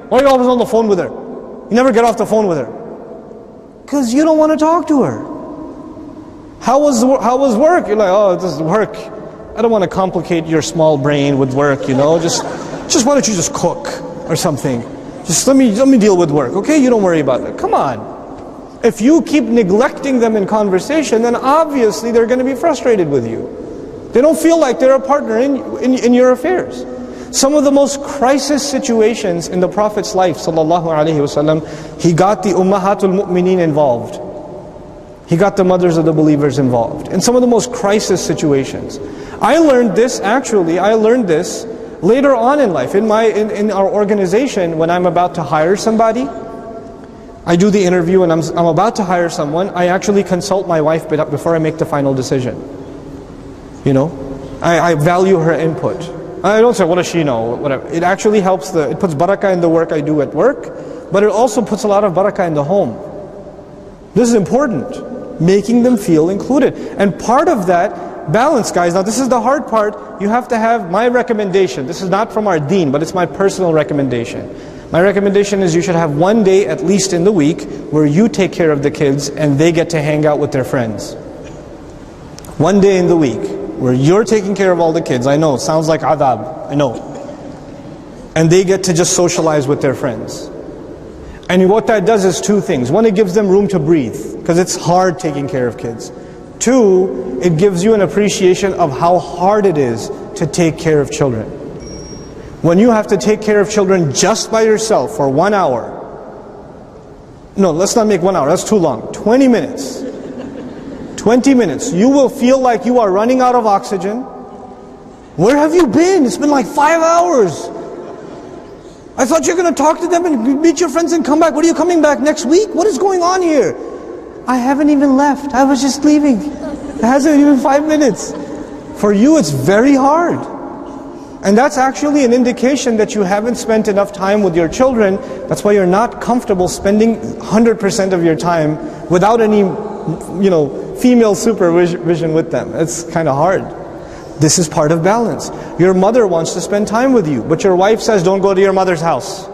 Why are you always on the phone with her? You never get off the phone with her. Because you don't want to talk to her. How was work? You're like, oh, this is work. I don't want to complicate your small brain with work, you know. Just why don't you just cook or something? Just let me deal with work, okay? You don't worry about that. Come on. If you keep neglecting them in conversation, then obviously they're going to be frustrated with you. They don't feel like they're a partner in your affairs. Some of the most crisis situations in the Prophet's life, sallallahu alaihi wasallam, he got the ummahatul mu'mineen involved. He got the mothers of the believers involved. In some of the most crisis situations. I learned this later on in life. In our organization, when I'm about to hire somebody, I do the interview and I'm about to hire someone, I actually consult my wife before I make the final decision. You know, I value her input. I don't say, what does she know? Whatever. It actually helps, it puts barakah in the work I do at work, but it also puts a lot of barakah in the home. This is important, making them feel included. And part of that, Balance, guys. Now this is the hard part. You have to have my recommendation. This is not from our deen, but it's my personal recommendation. My recommendation is you should have one day at least in the week where you take care of the kids and they get to hang out with their friends. One day in the week where you're taking care of all the kids. I know, it sounds like adab, I know. And they get to just socialize with their friends. And what that does is two things. One, it gives them room to breathe, because it's hard taking care of kids. Two, it gives you an appreciation of how hard it is to take care of children. When you have to take care of children just by yourself for 1 hour, no, let's not make 1 hour, that's too long, 20 minutes. 20 minutes, you will feel like you are running out of oxygen. Where have you been? It's been like 5 hours. I thought you were going to talk to them and meet your friends and come back. What are you coming back next week? What is going on here? I haven't even left. I was just leaving. It hasn't even 5 minutes. For you, it's very hard. And that's actually an indication that you haven't spent enough time with your children. That's why you're not comfortable spending 100% of your time without any, female supervision with them. It's kind of hard. This is part of balance. Your mother wants to spend time with you, but your wife says, don't go to your mother's house.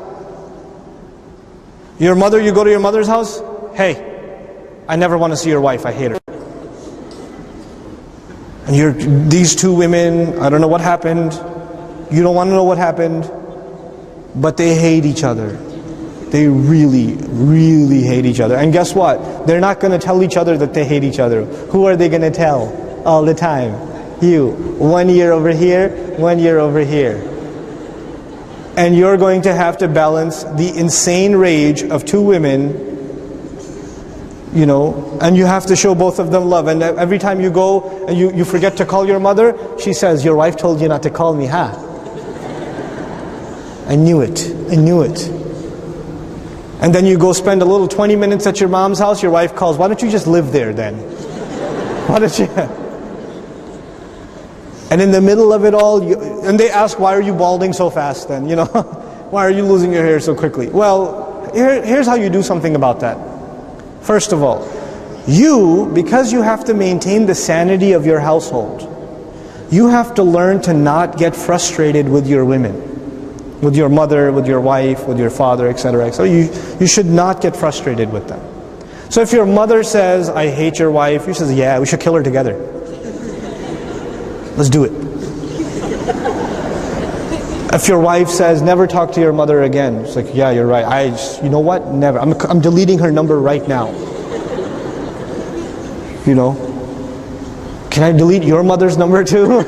You go to your mother's house? Hey, I never want to see your wife, I hate her. And these two women, I don't know what happened. You don't want to know what happened, but they hate each other. They really, really hate each other. And guess what? They're not going to tell each other that they hate each other. Who are they going to tell all the time? You. 1 year over here, 1 year over here. And you're going to have to balance the insane rage of two women, and you have to show both of them love. And every time you go and you forget to call your mother, she says, your wife told you not to call me, huh? I knew it. I knew it. And then you go spend a little 20 minutes at your mom's house, your wife calls, why don't you just live there then? Why don't you? And in the middle of it all, and they ask, why are you balding so fast then? Why are you losing your hair so quickly? Well, here's how you do something about that. First of all, because you have to maintain the sanity of your household, you have to learn to not get frustrated with your women, with your mother, with your wife, with your father, etc., etc. You should not get frustrated with them. So if your mother says, I hate your wife, you say, yeah, we should kill her together. Let's do it. If your wife says, never talk to your mother again, it's like, yeah, you're right. You know what? Never. I'm deleting her number right now. Can I delete your mother's number too?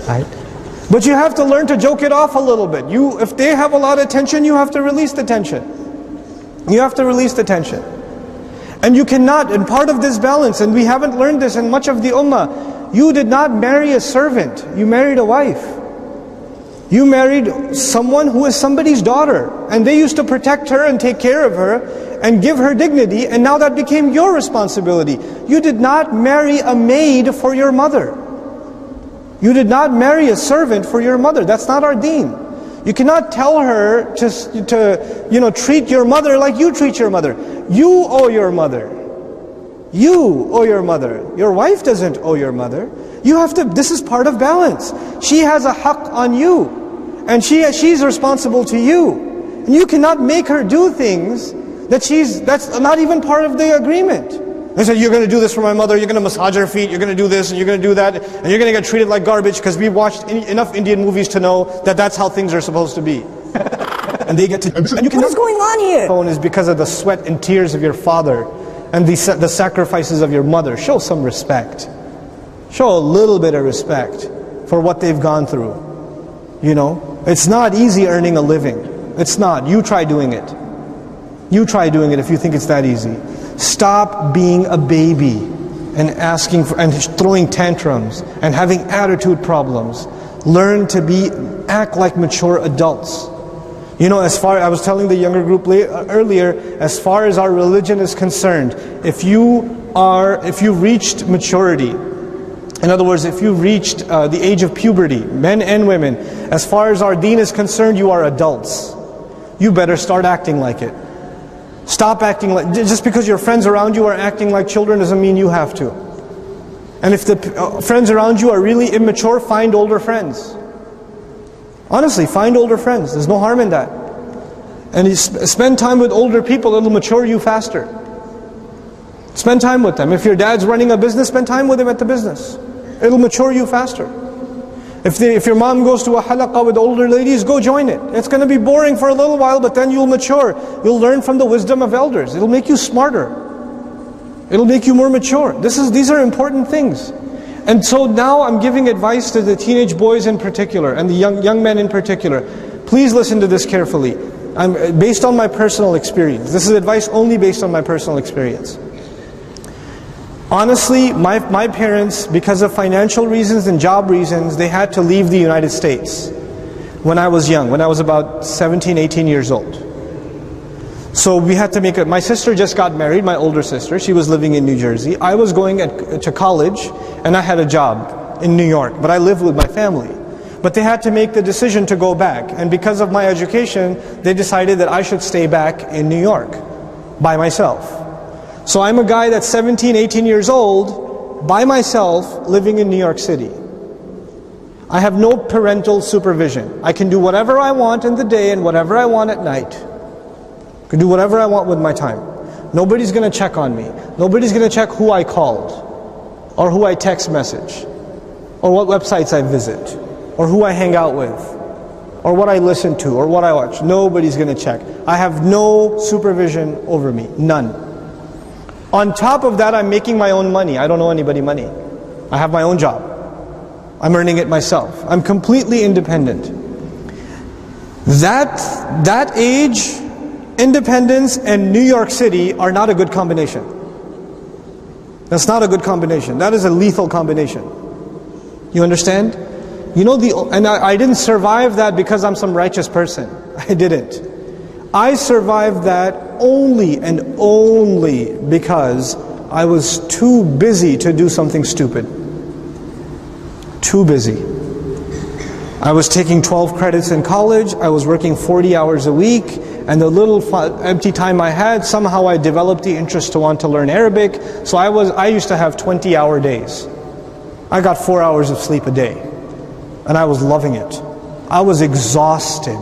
Right? But you have to learn to joke it off a little bit. If they have a lot of tension, you have to release the tension. You have to release the tension. And you cannot, and part of this balance, and we haven't learned this in much of the ummah, you did not marry a servant, you married a wife. You married someone who is somebody's daughter, and they used to protect her and take care of her, and give her dignity, and now that became your responsibility. You did not marry a maid for your mother. You did not marry a servant for your mother. That's not our deen. You cannot tell her to treat your mother like you treat your mother. You owe your mother. You owe your mother. Your wife doesn't owe your mother. This is part of balance. She has a haqq on you. And she's responsible to you. And you cannot make her do things that's not even part of the agreement. They say, you're going to do this for my mother, you're going to massage her feet, you're going to do this, and you're going to do that, and you're going to get treated like garbage because we've watched enough Indian movies to know that that's how things are supposed to be. And they get to... And you can, what is going on here? Phone is because of the sweat and tears of your father and the sacrifices of your mother. Show some respect. Show a little bit of respect for what they've gone through. It's not easy earning a living. It's not. You try doing it. You try doing it if you think it's that easy. Stop being a baby and asking for and throwing tantrums and having attitude problems. Learn to act like mature adults. I was telling the younger group earlier, as far as our religion is concerned, if you reached maturity, in other words, if you reached the age of puberty, men and women, as far as our deen is concerned, you are adults. You better start acting like it. Stop acting like, just because your friends around you are acting like children doesn't mean you have to. And if the friends around you are really immature, find older friends. Honestly, find older friends. There's no harm in that. And you spend time with older people, it'll mature you faster. Spend time with them. If your dad's running a business, spend time with him at the business. It'll mature you faster. If your mom goes to a halaqah with older ladies, go join it. It's going to be boring for a little while, but then you'll mature. You'll learn from the wisdom of elders. It'll make you smarter. It'll make you more mature. These are important things. And so now I'm giving advice to the teenage boys in particular, and the young men in particular. Please listen to this carefully. Based on my personal experience. This is advice only based on my personal experience. Honestly, my parents, because of financial reasons and job reasons, they had to leave the United States when I was young, when I was about 17, 18 years old. So we had to make my sister just got married, my older sister. She was living in New Jersey. I was going to college, and I had a job in New York, but I lived with my family. But they had to make the decision to go back. And because of my education, they decided that I should stay back in New York by myself. So I'm a guy that's 17, 18 years old, by myself, living in New York City. I have no parental supervision. I can do whatever I want in the day and whatever I want at night. I can do whatever I want with my time. Nobody's going to check on me. Nobody's going to check who I called, or who I text message, or what websites I visit, or who I hang out with, or what I listen to, or what I watch. Nobody's going to check. I have no supervision over me. None. On top of that, I'm making my own money. I don't owe anybody money. I have my own job. I'm earning it myself. I'm completely independent. That age, independence and New York City are not a good combination. That's not a good combination. That is a lethal combination. You understand? You know, I didn't survive that because I'm some righteous person. I didn't. I survived that only and only because I was too busy to do something stupid. Too busy. I was taking 12 credits in college, I was working 40 hours a week, and the little empty time I had, somehow I developed the interest to want to learn Arabic, so I used to have 20-hour days. I got 4 hours of sleep a day, and I was loving it. I was exhausted.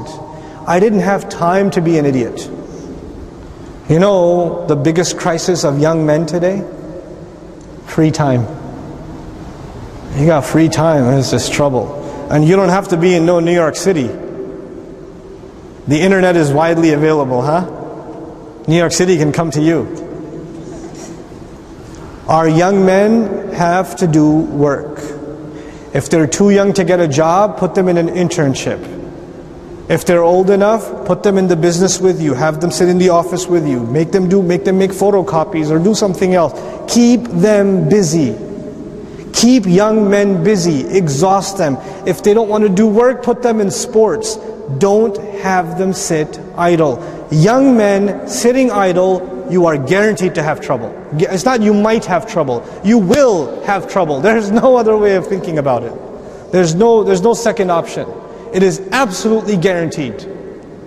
I didn't have time to be an idiot. You know, the biggest crisis of young men today? Free time. You got free time, it's just trouble. And you don't have to be in New York City. The internet is widely available, huh? New York City can come to you. Our young men have to do work. If they're too young to get a job, put them in an internship. If they're old enough, put them in the business with you. Have them sit in the office with you. Make them make photocopies or do something else. Keep them busy. Keep young men busy. Exhaust them. If they don't want to do work, put them in sports. Don't have them sit idle. Young men sitting idle, you are guaranteed to have trouble. It's not you might have trouble. You will have trouble. There's no other way of thinking about it. There's no second option. It is absolutely guaranteed.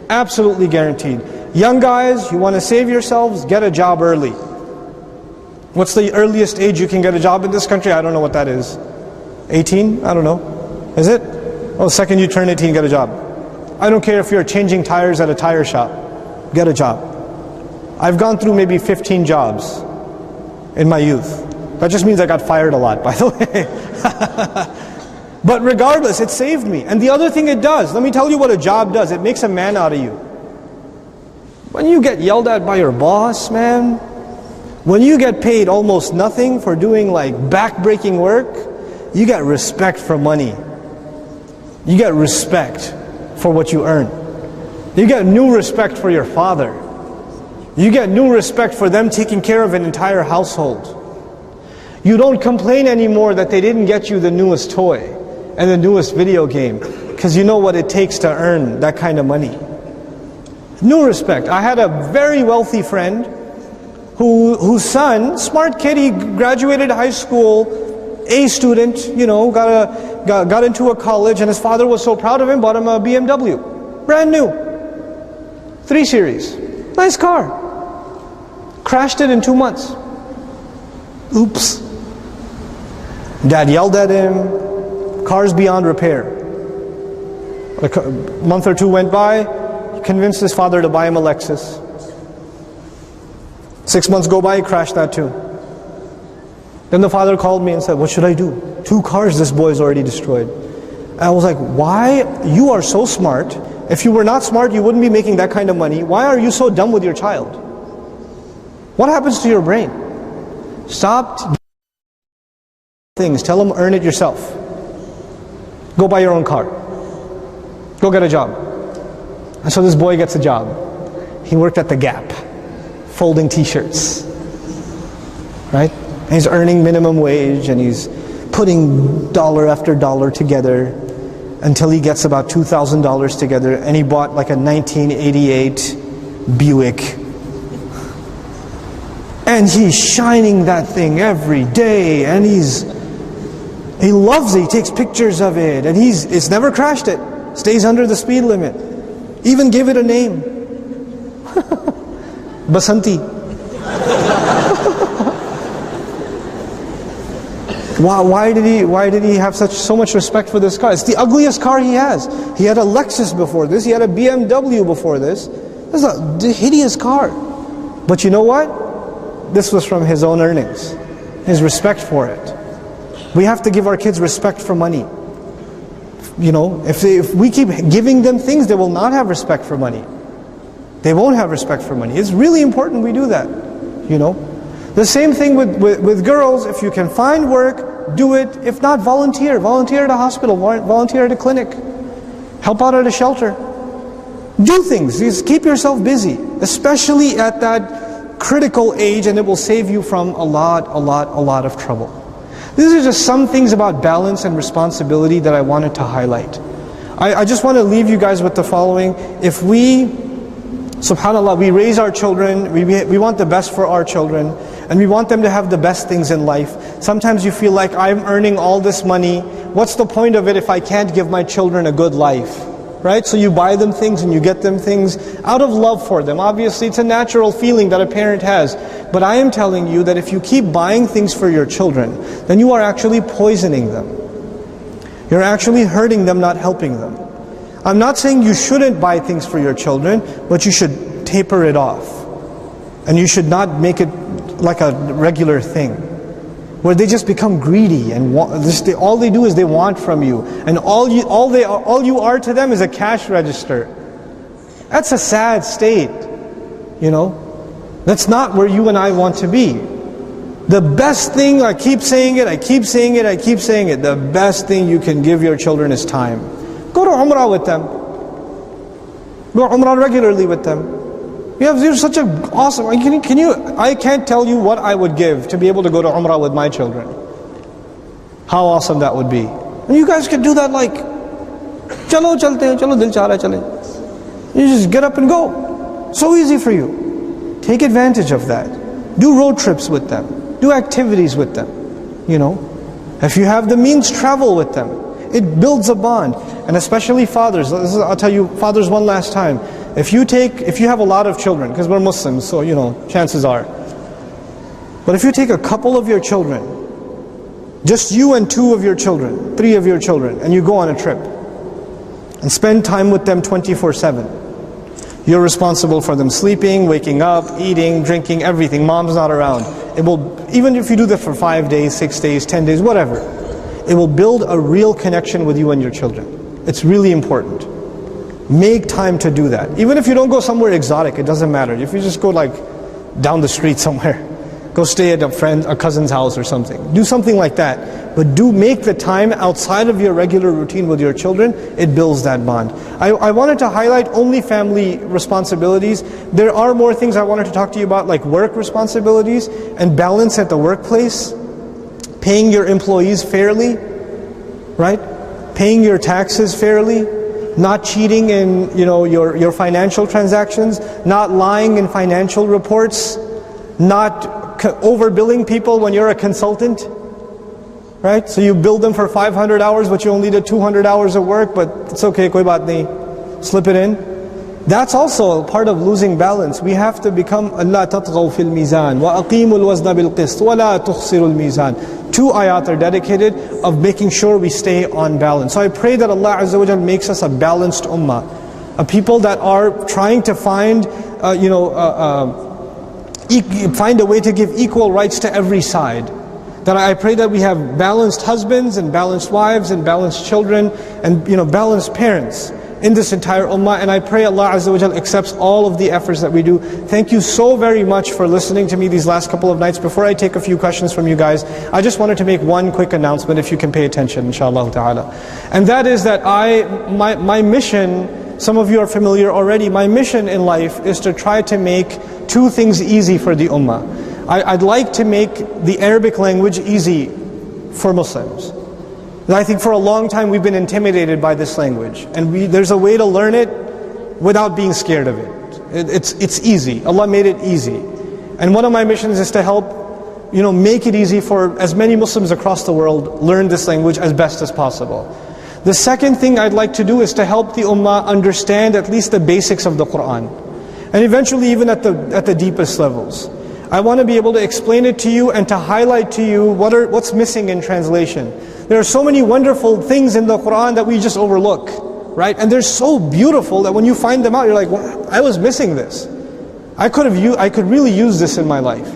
Absolutely guaranteed. Young guys, you want to save yourselves, get a job early. What's the earliest age you can get a job in this country? I don't know what that is. 18? I don't know. Is it? Oh, the second you turn 18, get a job. I don't care if you're changing tires at a tire shop. Get a job. I've gone through maybe 15 jobs in my youth. That just means I got fired a lot, by the way. But regardless, it saved me. And the other thing it does, let me tell you what a job does. It makes a man out of you. When you get yelled at by your boss, man, when you get paid almost nothing for doing like back-breaking work, you get respect for money. You get respect for what you earn. You get new respect for your father. You get new respect for them taking care of an entire household. You don't complain anymore that they didn't get you the newest toy and the newest video game, because you know what it takes to earn that kind of money. New respect. I had a very wealthy friend whose son, smart kid, he graduated high school, A student, you know, got into a college, and his father was so proud of him, bought him a BMW. Brand new. 3 Series. Nice car. Crashed it in 2 months. Oops. Dad yelled at him. Car's beyond repair. A month or two went by. He convinced his father to buy him a Lexus. 6 months go by, he crashed that too. Then the father called me and said, what should I do? 2 cars this boy's already destroyed. And I was like, why? You are so smart. If you were not smart, you wouldn't be making that kind of money. Why are you so dumb with your child? What happens to your brain? Stop things. Tell them, earn it yourself. Go buy your own car. Go get a job. And so this boy gets a job. He worked at the Gap, folding t-shirts. Right? And he's earning minimum wage, and he's putting dollar after dollar together until he gets about $2,000 together, and he bought like a 1988 Buick. And he's shining that thing every day, and he loves it, he takes pictures of it, and it's never crashed it, stays under the speed limit. Even give it a name. Basanti. Why did he have so much respect for this car? It's the ugliest car he has. He had a Lexus before this, he had a BMW before this. This is a hideous car. But you know what? This was from his own earnings. His respect for it. We have to give our kids respect for money. You know, if we keep giving them things, they will not have respect for money. They won't have respect for money. It's really important we do that. You know. The same thing with girls. If you can find work, do it. If not, volunteer. Volunteer at a hospital. Volunteer at a clinic. Help out at a shelter. Do things. Just keep yourself busy. Especially at that critical age, and it will save you from a lot of trouble. These are just some things about balance and responsibility that I wanted to highlight. I just want to leave you guys with the following. If we, subhanAllah, we raise our children, we want the best for our children, and we want them to have the best things in life. Sometimes you feel like, I'm earning all this money, what's the point of it if I can't give my children a good life? Right? So you buy them things and you get them things out of love for them. Obviously it's a natural feeling that a parent has. But I am telling you that if you keep buying things for your children, then you are actually poisoning them. You're actually hurting them, not helping them. I'm not saying you shouldn't buy things for your children, but you should taper it off. And you should not make it like a regular thing, where they just become greedy and all they do is they want from you, and all you are to them is a cash register. That's a sad state, you know. That's not where you and I want to be. The best thing, I keep saying it, the best thing you can give your children is time. Go to Umrah with them. Go Umrah regularly with them. You're such an awesome, I can't tell you what I would give to be able to go to Umrah with my children. How awesome that would be. And you guys can do that like, chalo chalte hain, chalo dil cha raha hai chale. You just get up and go. So easy for you. Take advantage of that. Do road trips with them. Do activities with them. You know, if you have the means, travel with them. It builds a bond. And especially fathers. I'll tell you, fathers, one last time. If you have a lot of children, because we're Muslims, so you know, chances are. But if you take a couple of your children, just you and 2 of your children, 3 of your children, and you go on a trip, and spend time with them 24/7. You're responsible for them sleeping, waking up, eating, drinking, everything. Mom's not around. It will, even if you do that for 5 days, 6 days, 10 days, whatever, it will build a real connection with you and your children. It's really important. Make time to do that. Even if you don't go somewhere exotic, it doesn't matter. If you just go like down the street somewhere, go stay at a cousin's house or something. Do something like that. But do make the time outside of your regular routine with your children. It builds that bond. I wanted to highlight only family responsibilities. There are more things I wanted to talk to you about, like work responsibilities and balance at the workplace. Paying your employees fairly, right? Paying your taxes fairly. Not cheating in your financial transactions, not lying in financial reports, not overbilling people when you're a consultant, right? So you bill them for 500 hours, but you only did 200 hours of work, but it's okay, koi baat nahi. Slip it in. That's also part of losing balance. We have to become أَلَّا تَطْغَوْا فِي الْمِيزَانِ وَأَقِيمُوا الْوَزْنَ بِالْقِسْطِ وَلَا تُخْسِرُوا الْمِيزَانِ. 2 ayat are dedicated of making sure we stay on balance. So I pray that Allah Azza wa Jal makes us a balanced ummah, a people that are trying to find find a way to give equal rights to every side. That I pray that we have balanced husbands and balanced wives and balanced children and balanced parents in this entire ummah. And I pray Allah Azza wa Jal accepts all of the efforts that we do. Thank you so very much for listening to me these last couple of nights. Before I take a few questions from you guys, I just wanted to make one quick announcement, if you can pay attention, inshallah ta'ala. And that is that my mission, some of you are familiar already, my mission in life is to try to make 2 things easy for the ummah. I'd like to make the Arabic language easy for Muslims. And I think for a long time we've been intimidated by this language, and there's a way to learn it without being scared of it. It's easy. Allah made it easy. And one of my missions is to help make it easy for as many Muslims across the world learn this language as best as possible. The second thing I'd like to do is to help the ummah understand at least the basics of the Qur'an, and eventually even at the deepest levels. I want to be able to explain it to you and to highlight to you what's missing in translation. There are so many wonderful things in the Qur'an that we just overlook, right? And they're so beautiful that when you find them out, you're like, wow, I was missing this. I could really use this in my life,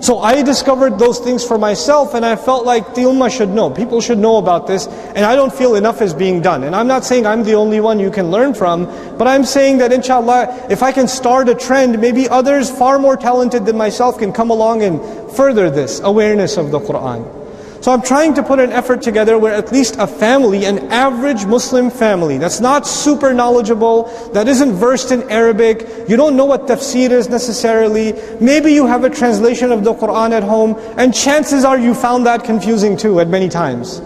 So I discovered those things for myself, and I felt like the ummah should know. People should know about this, and I don't feel enough is being done. And I'm not saying I'm the only one you can learn from, but I'm saying that inshallah, if I can start a trend, maybe others far more talented than myself can come along and further this awareness of the Qur'an. So I'm trying to put an effort together where at least a family, an average Muslim family, that's not super knowledgeable, that isn't versed in Arabic, you don't know what tafsir is necessarily, maybe you have a translation of the Qur'an at home, and chances are you found that confusing too at many times.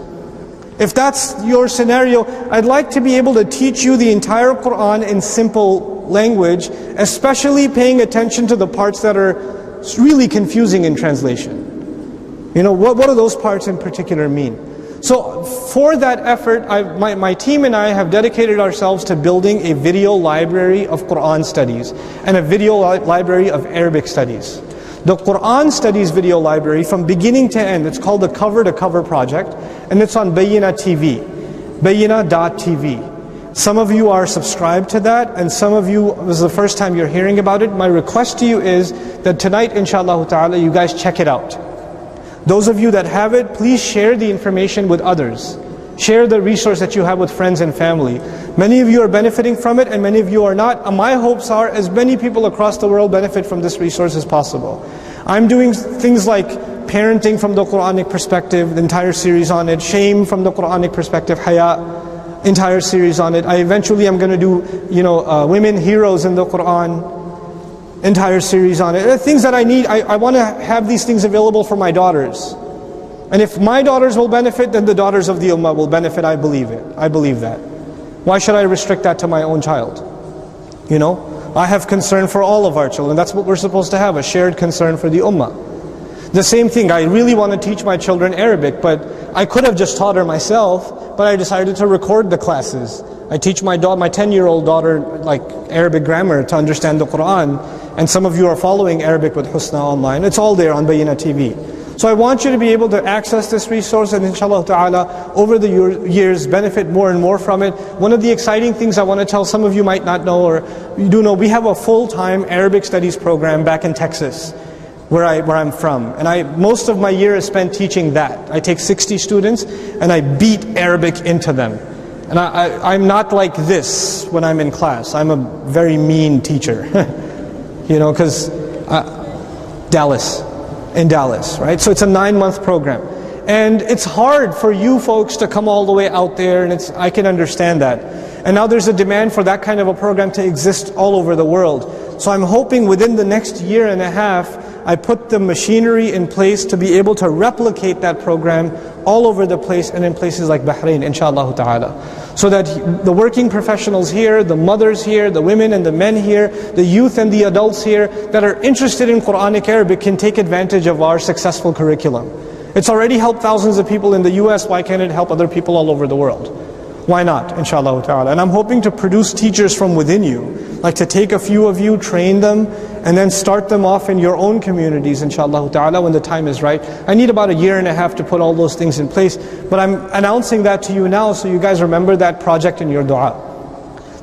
If that's your scenario, I'd like to be able to teach you the entire Qur'an in simple language, especially paying attention to the parts that are really confusing in translation. What do those parts in particular mean? So for that effort, my team and I have dedicated ourselves to building a video library of Qur'an studies and a video library of Arabic studies. The Qur'an studies video library, from beginning to end, it's called the Cover to Cover project, and it's on Bayyina TV, Bayyina.tv. Some of you are subscribed to that, and some of you, this is the first time you're hearing about it. My request to you is that tonight, inshallah ta'ala, you guys check it out. Those of you that have it, please share the information with others. Share the resource that you have with friends and family. Many of you are benefiting from it, and many of you are not. My hopes are as many people across the world benefit from this resource as possible. I'm doing things like parenting from the Quranic perspective, the entire series on it, shame from the Quranic perspective, haya, entire series on it. I eventually am going to do, women heroes in the Quran, entire series on it. Things that I need, I want to have these things available for my daughters. And if my daughters will benefit, then the daughters of the ummah will benefit. I believe it. I believe that. Why should I restrict that to my own child? I have concern for all of our children. That's what we're supposed to have, a shared concern for the ummah. The same thing, I really want to teach my children Arabic, but I could have just taught her myself, but I decided to record the classes. I teach my 10-year-old daughter Arabic grammar to understand the Qur'an, and some of you are following Arabic with Husna online. It's all there on Bayyina TV. So I want you to be able to access this resource, and inshallah ta'ala, over the years, benefit more and more from it. One of the exciting things I want to tell, some of you might not know, or you do know, we have a full-time Arabic studies program back in Texas, where I'm from. And most of my year is spent teaching that. I take 60 students, and I beat Arabic into them. And I'm not like this when I'm in class. I'm a very mean teacher. Because in Dallas, right? So it's a 9-month program. And it's hard for you folks to come all the way out there, and I can understand that. And now there's a demand for that kind of a program to exist all over the world. So I'm hoping within the next year and a half, I put the machinery in place to be able to replicate that program all over the place, and in places like Bahrain, inshallah ta'ala. So that the working professionals here, the mothers here, the women and the men here, the youth and the adults here that are interested in Quranic Arabic can take advantage of our successful curriculum. It's already helped thousands of people in the US, why can't it help other people all over the world? Why not, inshallah ta'ala? And I'm hoping to produce teachers from within you, like to take a few of you, train them, and then start them off in your own communities, inshallah ta'ala, when the time is right. I need about 1.5 years to put all those things in place, but I'm announcing that to you now so you guys remember that project in your dua.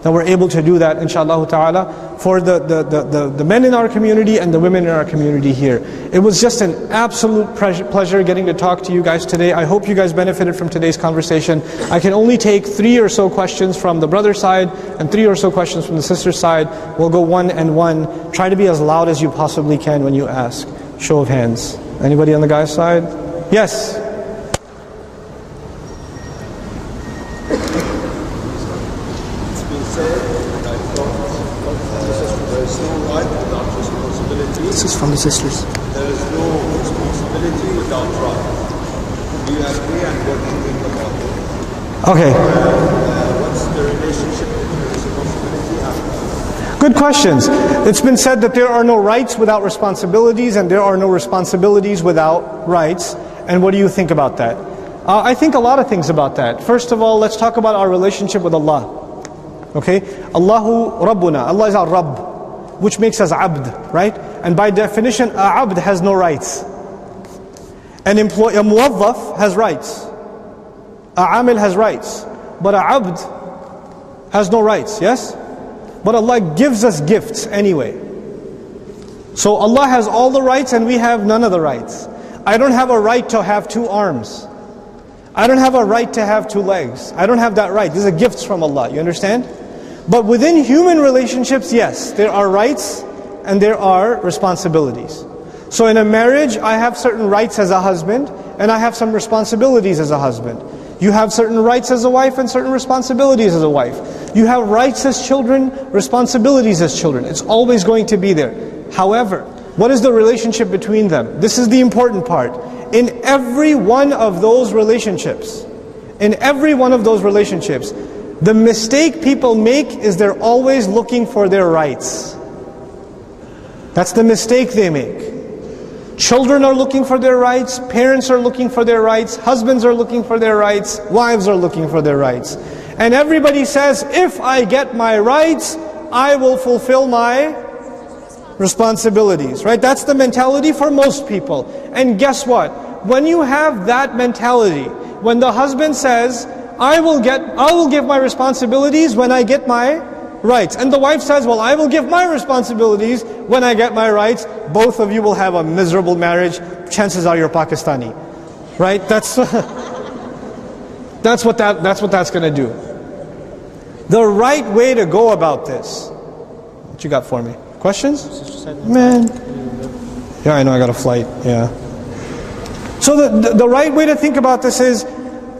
That we're able to do that, inshallah ta'ala, for the men in our community and the women in our community here. It was just an absolute pleasure getting to talk to you guys today. I hope you guys benefited from today's conversation. I can only take 3 or so questions from the brother side and 3 or so questions from the sister side. We'll go 1 and 1. Try to be as loud as you possibly can when you ask. Show of hands. Anybody on the guy's side? Yes.
This is from the sisters.
There is no responsibility without right. Do you agree and what do you think about it?
Okay.
What's the relationship between responsibility and
Good questions. It's been said that there are no rights without responsibilities and there are no responsibilities without rights. And what do you think about that? I think a lot of things about that. First of all, let's talk about our relationship with Allah. Okay? Allahu Rabbuna. Allah is our Rabb, which makes us abd, right? And by definition, a abd has no rights. A muwazzaf has rights. A amil has rights. But a abd has no rights, yes? But Allah gives us gifts anyway. So Allah has all the rights and we have none of the rights. I don't have a right to have 2 arms. I don't have a right to have 2 legs. I don't have that right. These are gifts from Allah, you understand? But within human relationships, yes, there are rights and there are responsibilities. So in a marriage, I have certain rights as a husband and I have some responsibilities as a husband. You have certain rights as a wife and certain responsibilities as a wife. You have rights as children, responsibilities as children. It's always going to be there. However, what is the relationship between them? This is the important part. In every one of those relationships, the mistake people make is they're always looking for their rights. That's the mistake they make. Children are looking for their rights, parents are looking for their rights, husbands are looking for their rights, wives are looking for their rights. And everybody says, if I get my rights, I will fulfill my responsibilities, right? That's the mentality for most people. And guess what? When you have that mentality, when the husband says, I will give my responsibilities when I get my rights. And the wife says, well, I will give my responsibilities when I get my rights. Both of you will have a miserable marriage. Chances are you're Pakistani. Right? That's what that's going to do. The right way to go about this. What you got for me? Questions? Man. Yeah, I know I got a flight. Yeah. So the right way to think about this is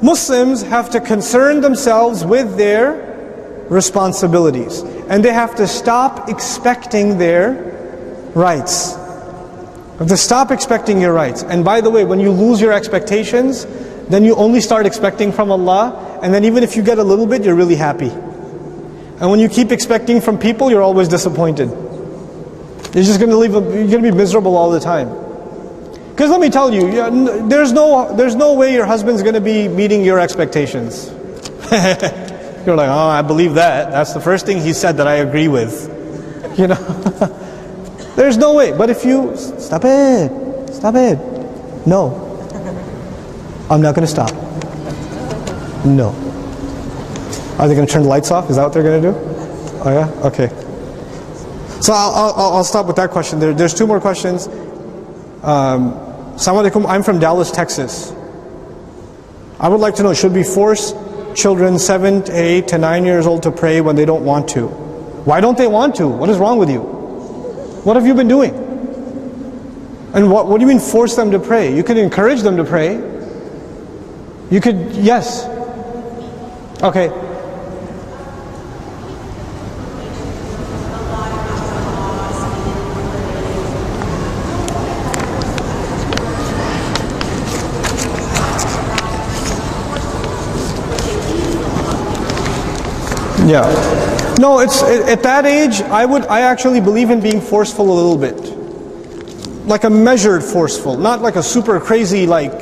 Muslims have to concern themselves with their responsibilities. And they have to stop expecting their rights. You have to stop expecting your rights. And by the way, when you lose your expectations, then you only start expecting from Allah. And then even if you get a little bit, you're really happy. And when you keep expecting from people, you're always disappointed. You're just going to be miserable all the time. Because let me tell you, there's no way your husband's going to be meeting your expectations. You're like, oh, I believe that. That's the first thing he said that I agree with. You know, there's no way. But if you stop it, no, I'm not going to stop. No. Are they going to turn the lights off? Is that what they're going to do? Oh yeah, okay. So I'll stop with that question. There's 2 more questions. Assalamu alaikum. I'm from Dallas, Texas. I would like to know, should we force children 7 to 8 to 9 years old to pray when they don't want to? Why don't they want to? What is wrong with you? What have you been doing? And what do you mean force them to pray? You could encourage them to pray. You could, yes. Okay. Yeah. No, it's at that age, I actually believe in being forceful a little bit. Like a measured forceful, not like a super crazy, like,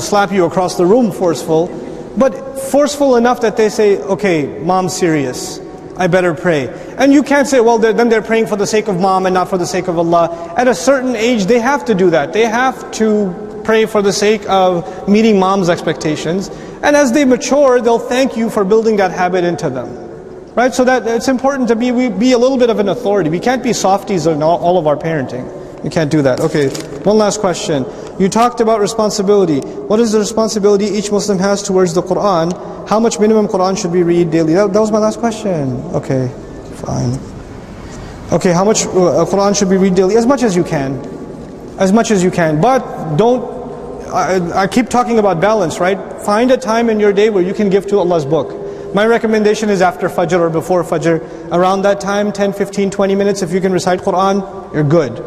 slap you across the room forceful, but forceful enough that they say, okay, mom's serious, I better pray. And you can't say, well, then they're praying for the sake of mom and not for the sake of Allah. At a certain age, they have to do that. They have to pray for the sake of meeting mom's expectations. And as they mature, they'll thank you for building that habit into them. Right? So that it's important to be a little bit of an authority. We can't be softies in all of our parenting. We can't do that. Okay, one last question. You talked about responsibility. What is the responsibility each Muslim has towards the Quran? How much minimum Quran should we read daily? That was my last question. Okay, fine. Okay, how much Quran should we read daily? As much as you can. As much as you can. But don't, I keep talking about balance, right? Find a time in your day where you can give to Allah's book. My recommendation is after Fajr or before Fajr. Around that time, 10, 15, 20 minutes, if you can recite Quran, you're good.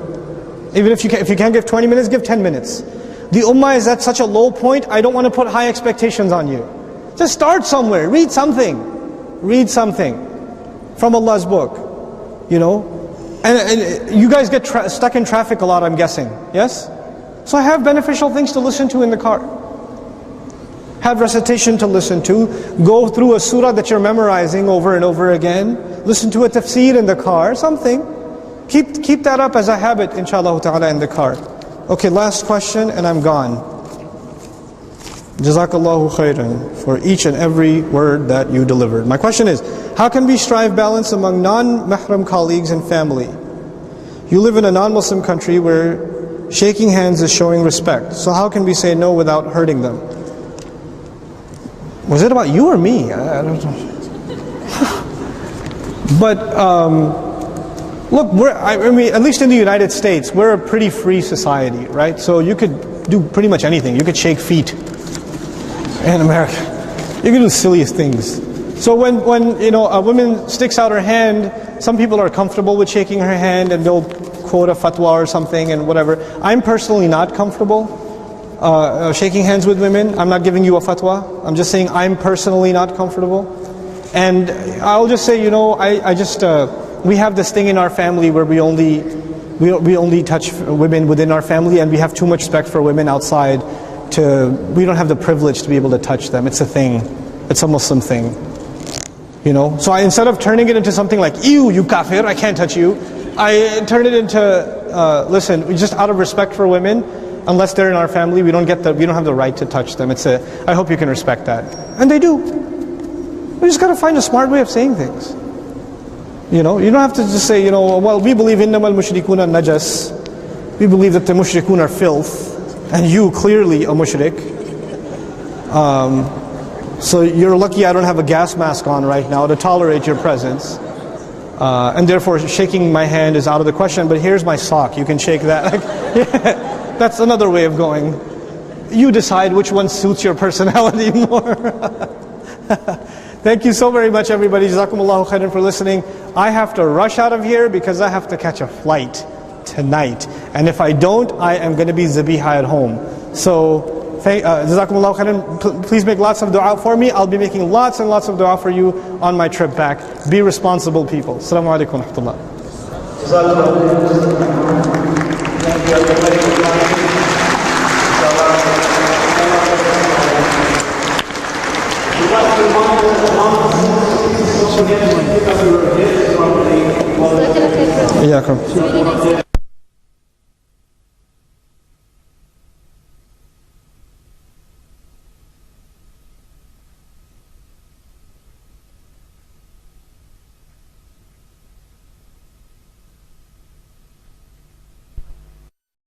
Even if you can't give 20 minutes, give 10 minutes. The ummah is at such a low point, I don't want to put high expectations on you. Just start somewhere, read something. Read something from Allah's book. You know? And you guys get stuck in traffic a lot, I'm guessing. Yes? So have beneficial things to listen to in the car. Have recitation to listen to. Go through a surah that you're memorizing over and over again. Listen to a tafsir in the car, something. Keep that up as a habit, inshallah ta'ala, in the car. Okay, last question and I'm gone. Jazakallahu khairan for each and every word that you delivered. My question is, how can we strive balance among non-mahram colleagues and family? You live in a non-Muslim country where shaking hands is showing respect. So how can we say no without hurting them? Was it about you or me? I don't know. But look, I mean, at least in the United States, we're a pretty free society, right? So you could do pretty much anything. You could shake feet in America. You can do the silliest things. So when you know a woman sticks out her hand, some people are comfortable with shaking her hand and they'll quote a fatwa or something and whatever. I'm personally not comfortable shaking hands with women. I'm not giving you a fatwa. I'm just saying I'm personally not comfortable. And I'll just say, you know, we have this thing in our family where we only touch women within our family, and we have too much respect for women outside. We don't have the privilege to be able to touch them. It's a thing. It's a Muslim thing. You know. So instead of turning it into something like, "Ew, you kafir, I can't touch you," I turn it into, listen, just out of respect for women, unless they're in our family, we don't have the right to touch them. I hope you can respect that, and they do. We just got to find a smart way of saying things. You know, you don't have to just say, you know, well, we believe innamal mushrikuna najas. We believe that the mushrikun are filth, and you clearly a mushrik. So you're lucky I don't have a gas mask on right now to tolerate your presence. And therefore shaking my hand is out of the question, but here's my sock, you can shake that. That's another way of going. You decide which one suits your personality more. Thank you so very much, everybody. Jazakumullahu khairan for listening. I have to rush out of here because I have to catch a flight tonight. And if I don't, I am going to be zabiha at home. So, Jazakumullahu khairan. Please make lots of dua for me. I'll be making lots and lots of dua for you on my trip back. Be responsible people. Assalamu alaikum wa rahmatullah. إياكم.